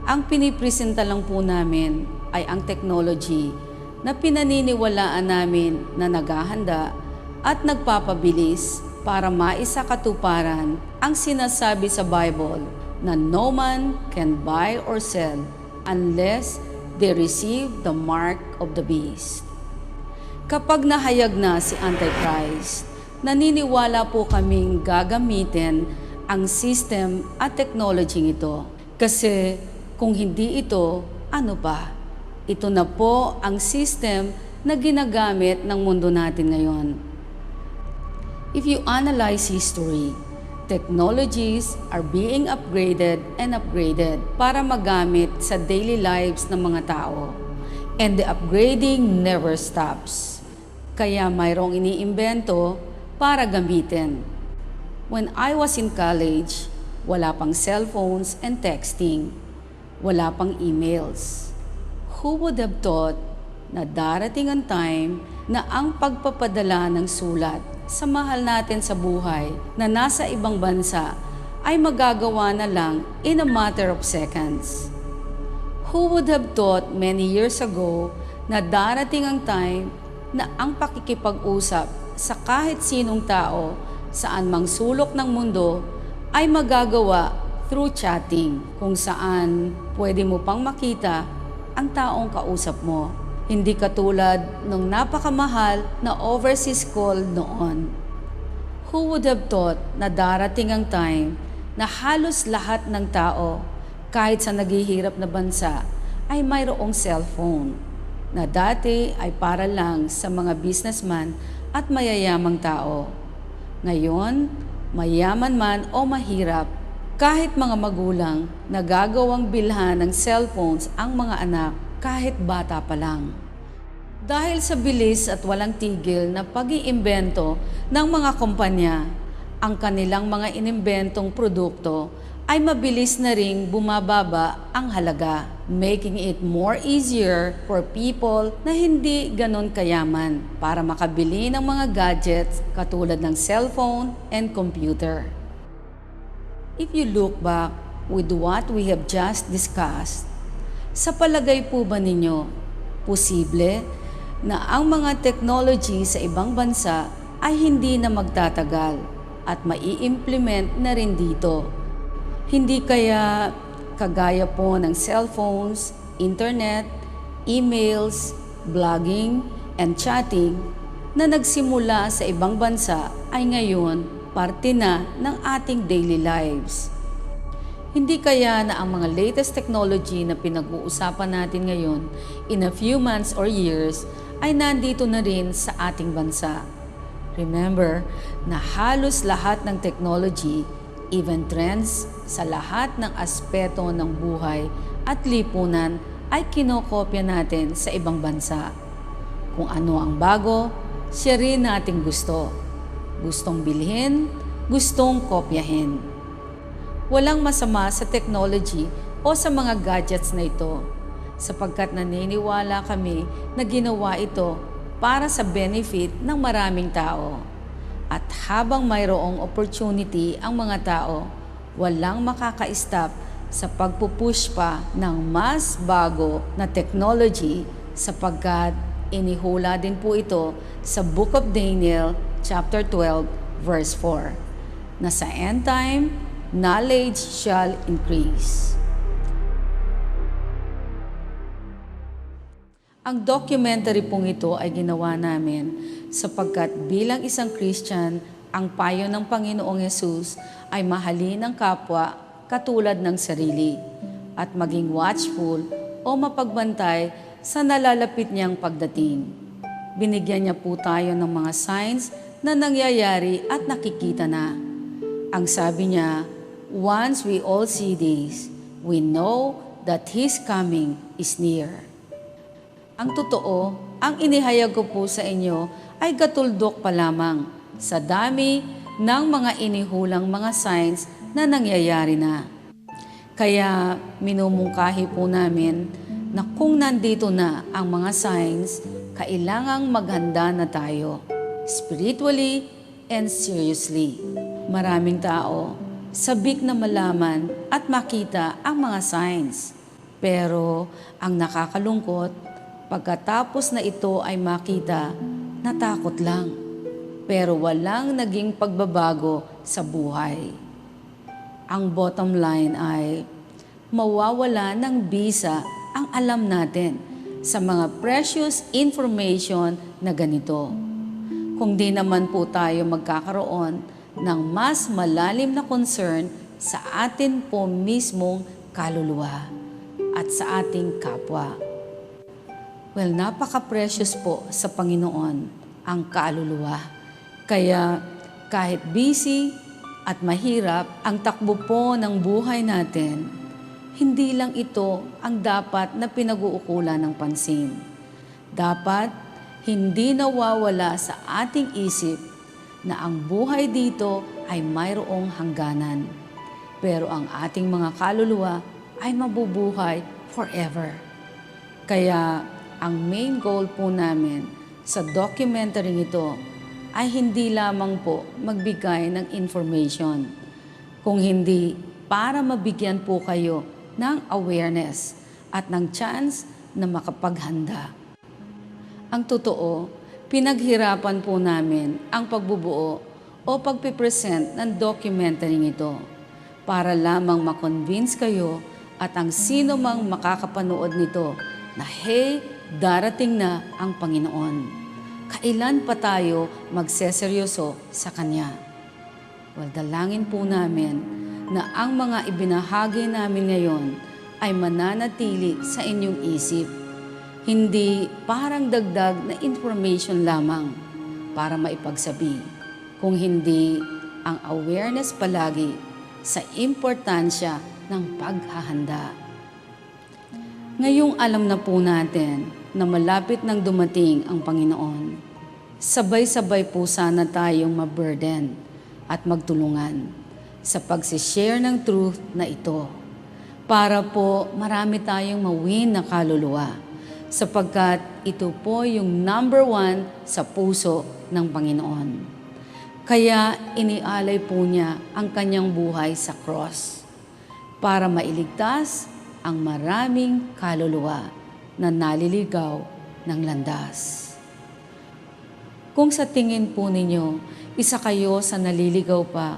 Ang pinipresenta lang po namin ay ang technology na pinaniniwalaan namin na naghahanda at nagpapabilis para maisakatuparan ang sinasabi sa Bible na no man can buy or sell unless they receive the mark of the beast. Kapag nahayag na si Antichrist, naniniwala po kaming gagamitin ang system at technology ito. Kasi kung hindi ito, ano pa? Ito na po ang system na ginagamit ng mundo natin ngayon. If you analyze history, technologies are being upgraded and upgraded para magamit sa daily lives ng mga tao. And the upgrading never stops. Kaya mayroong iniimbento para gamitin. When I was in college, wala pang cellphones and texting. Wala pang emails. Who would have thought na darating ang time na ang pagpapadala ng sulat sa mahal natin sa buhay na nasa ibang bansa ay magagawa na lang in a matter of seconds? Who would have thought many years ago na darating ang time na ang pakikipag-usap sa kahit sinong tao saan mang sulok ng mundo ay magagawa through chatting, kung saan pwede mo pang makita ang taong kausap mo. Hindi katulad ng napakamahal na overseas call noon. Who would have thought na darating ang time na halos lahat ng tao, kahit sa naghihirap na bansa, ay mayroong cellphone, na dati ay para lang sa mga businessman at mayayamang tao. Ngayon, mayaman man o mahirap, Kahit mga magulang, nagagawang bilhan ng cellphones ang mga anak kahit bata pa lang. Dahil sa bilis at walang tigil na pag-iimbento ng mga kumpanya, ang kanilang mga inimbentong produkto ay mabilis na ring bumababa ang halaga, making it more easier for people na hindi ganon kayaman para makabili ng mga gadgets katulad ng cellphone and computer. If you look back with what we have just discussed, sa palagay po ba ninyo, posible na ang mga technology sa ibang bansa ay hindi na magtatagal at mai-implement na rin dito? Hindi kaya kagaya po ng cellphones, internet, emails, blogging, and chatting na nagsimula sa ibang bansa ay ngayon parte na ng ating daily lives. Hindi kaya na ang mga latest technology na pinag-uusapan natin ngayon in a few months or years ay nandito na rin sa ating bansa. Remember na halos lahat ng technology, even trends sa lahat ng aspeto ng buhay at lipunan ay kinokopya natin sa ibang bansa. Kung ano ang bago, siya rin nating gusto. Gustong bilhin, gustong kopyahin. Walang masama sa technology o sa mga gadgets na ito, sapagkat naniniwala kami na ginawa ito para sa benefit ng maraming tao. At habang mayroong opportunity ang mga tao, walang makaka-stop sa pagpupush pa ng mas bago na technology sapagkat inihula din po ito sa Book of Daniel chapter 12 verse 4 na sa end time, knowledge shall increase. Ang documentary pong ito ay ginawa namin sapagkat bilang isang Christian, ang payo ng Panginoong Hesus ay mahalin ang kapwa katulad ng sarili at maging watchful o mapagbantay sa nalalapit niyang pagdating. Binigyan niya po tayo ng mga signs na nangyayari at nakikita na. Ang sabi niya, once we all see this, we know that His coming is near. Ang totoo, ang inihayag ko po sa inyo ay katuldok pa lamang sa dami ng mga inihulang mga signs na nangyayari na. Kaya minumungkahi po namin na kung nandito na ang mga signs, kailangang maghanda na tayo, spiritually and seriously. Maraming tao, sabik na malaman at makita ang mga signs. Pero ang nakakalungkot, pagkatapos na ito ay makita, natakot lang. Pero walang naging pagbabago sa buhay. Ang bottom line ay, mawawala ng bisa ang alam natin sa mga precious information na ganito. Kung di naman po tayo magkakaroon ng mas malalim na concern sa atin po mismong kaluluwa at sa ating kapwa. Well, napaka-precious po sa Panginoon ang kaluluwa. Kaya kahit busy at mahirap ang takbo po ng buhay natin, hindi lang ito ang dapat na pinag-uukulan ng pansin. Dapat hindi nawawala sa ating isip na ang buhay dito ay mayroong hangganan. Pero ang ating mga kaluluwa ay mabubuhay forever. Kaya ang main goal po namin sa documentary ito ay hindi lamang po magbigay ng information, kung hindi para mabigyan po kayo ng awareness at ng chance na makapaghanda. Ang totoo, pinaghirapan po namin ang pagbubuo o pagpipresent ng documentary ito para lamang makonvince kayo at ang sino mang makakapanood nito na hey, darating na ang Panginoon. Kailan pa tayo magseseryoso sa Kanya? Well, dalangin po namin na ang mga ibinahagi namin ngayon ay mananatili sa inyong isip. Hindi parang dagdag na information lamang para maipagsabi. Kung hindi ang awareness palagi sa importansya ng paghahanda. Ngayong alam na po natin na malapit nang dumating ang Panginoon, sabay-sabay po sana tayong maburden at magtulungan sa pagsishare ng truth na ito para po marami tayong mawin na kaluluwa sapagkat ito po yung number 1 sa puso ng Panginoon. Kaya inialay po niya ang kanyang buhay sa cross para mailigtas ang maraming kaluluwa na naliligaw ng landas. Kung sa tingin po ninyo, isa kayo sa naliligaw pa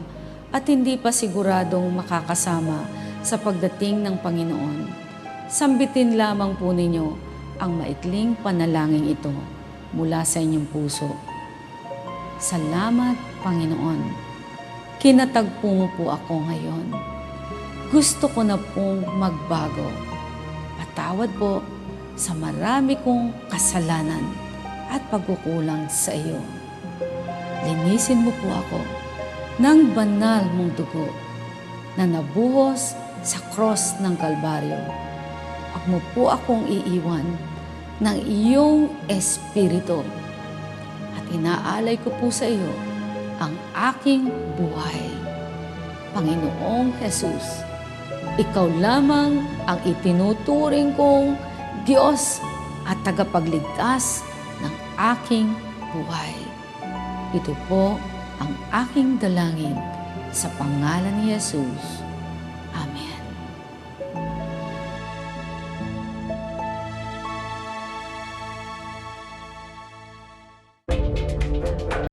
at hindi pa siguradong makakasama sa pagdating ng Panginoon, sambitin lamang po ninyo ang maikling panalangin ito mula sa inyong puso. Salamat, Panginoon. Kinatagpo mo po ako ngayon. Gusto ko na pong magbago. Patawad po sa marami kong kasalanan at pagkukulang sa iyo. Linisin mo po ako ng banal mong dugo na nabuhos sa cross ng Kalbaryo. Huwag mo po akong iiwan ng iyong espiritu at inaalay ko po sa iyo ang aking buhay. Panginoong Jesus, ikaw lamang ang itinuturing kong Diyos at tagapagligtas ng aking buhay. Ito po ang aking dalangin sa pangalan ni Jesus. Amen.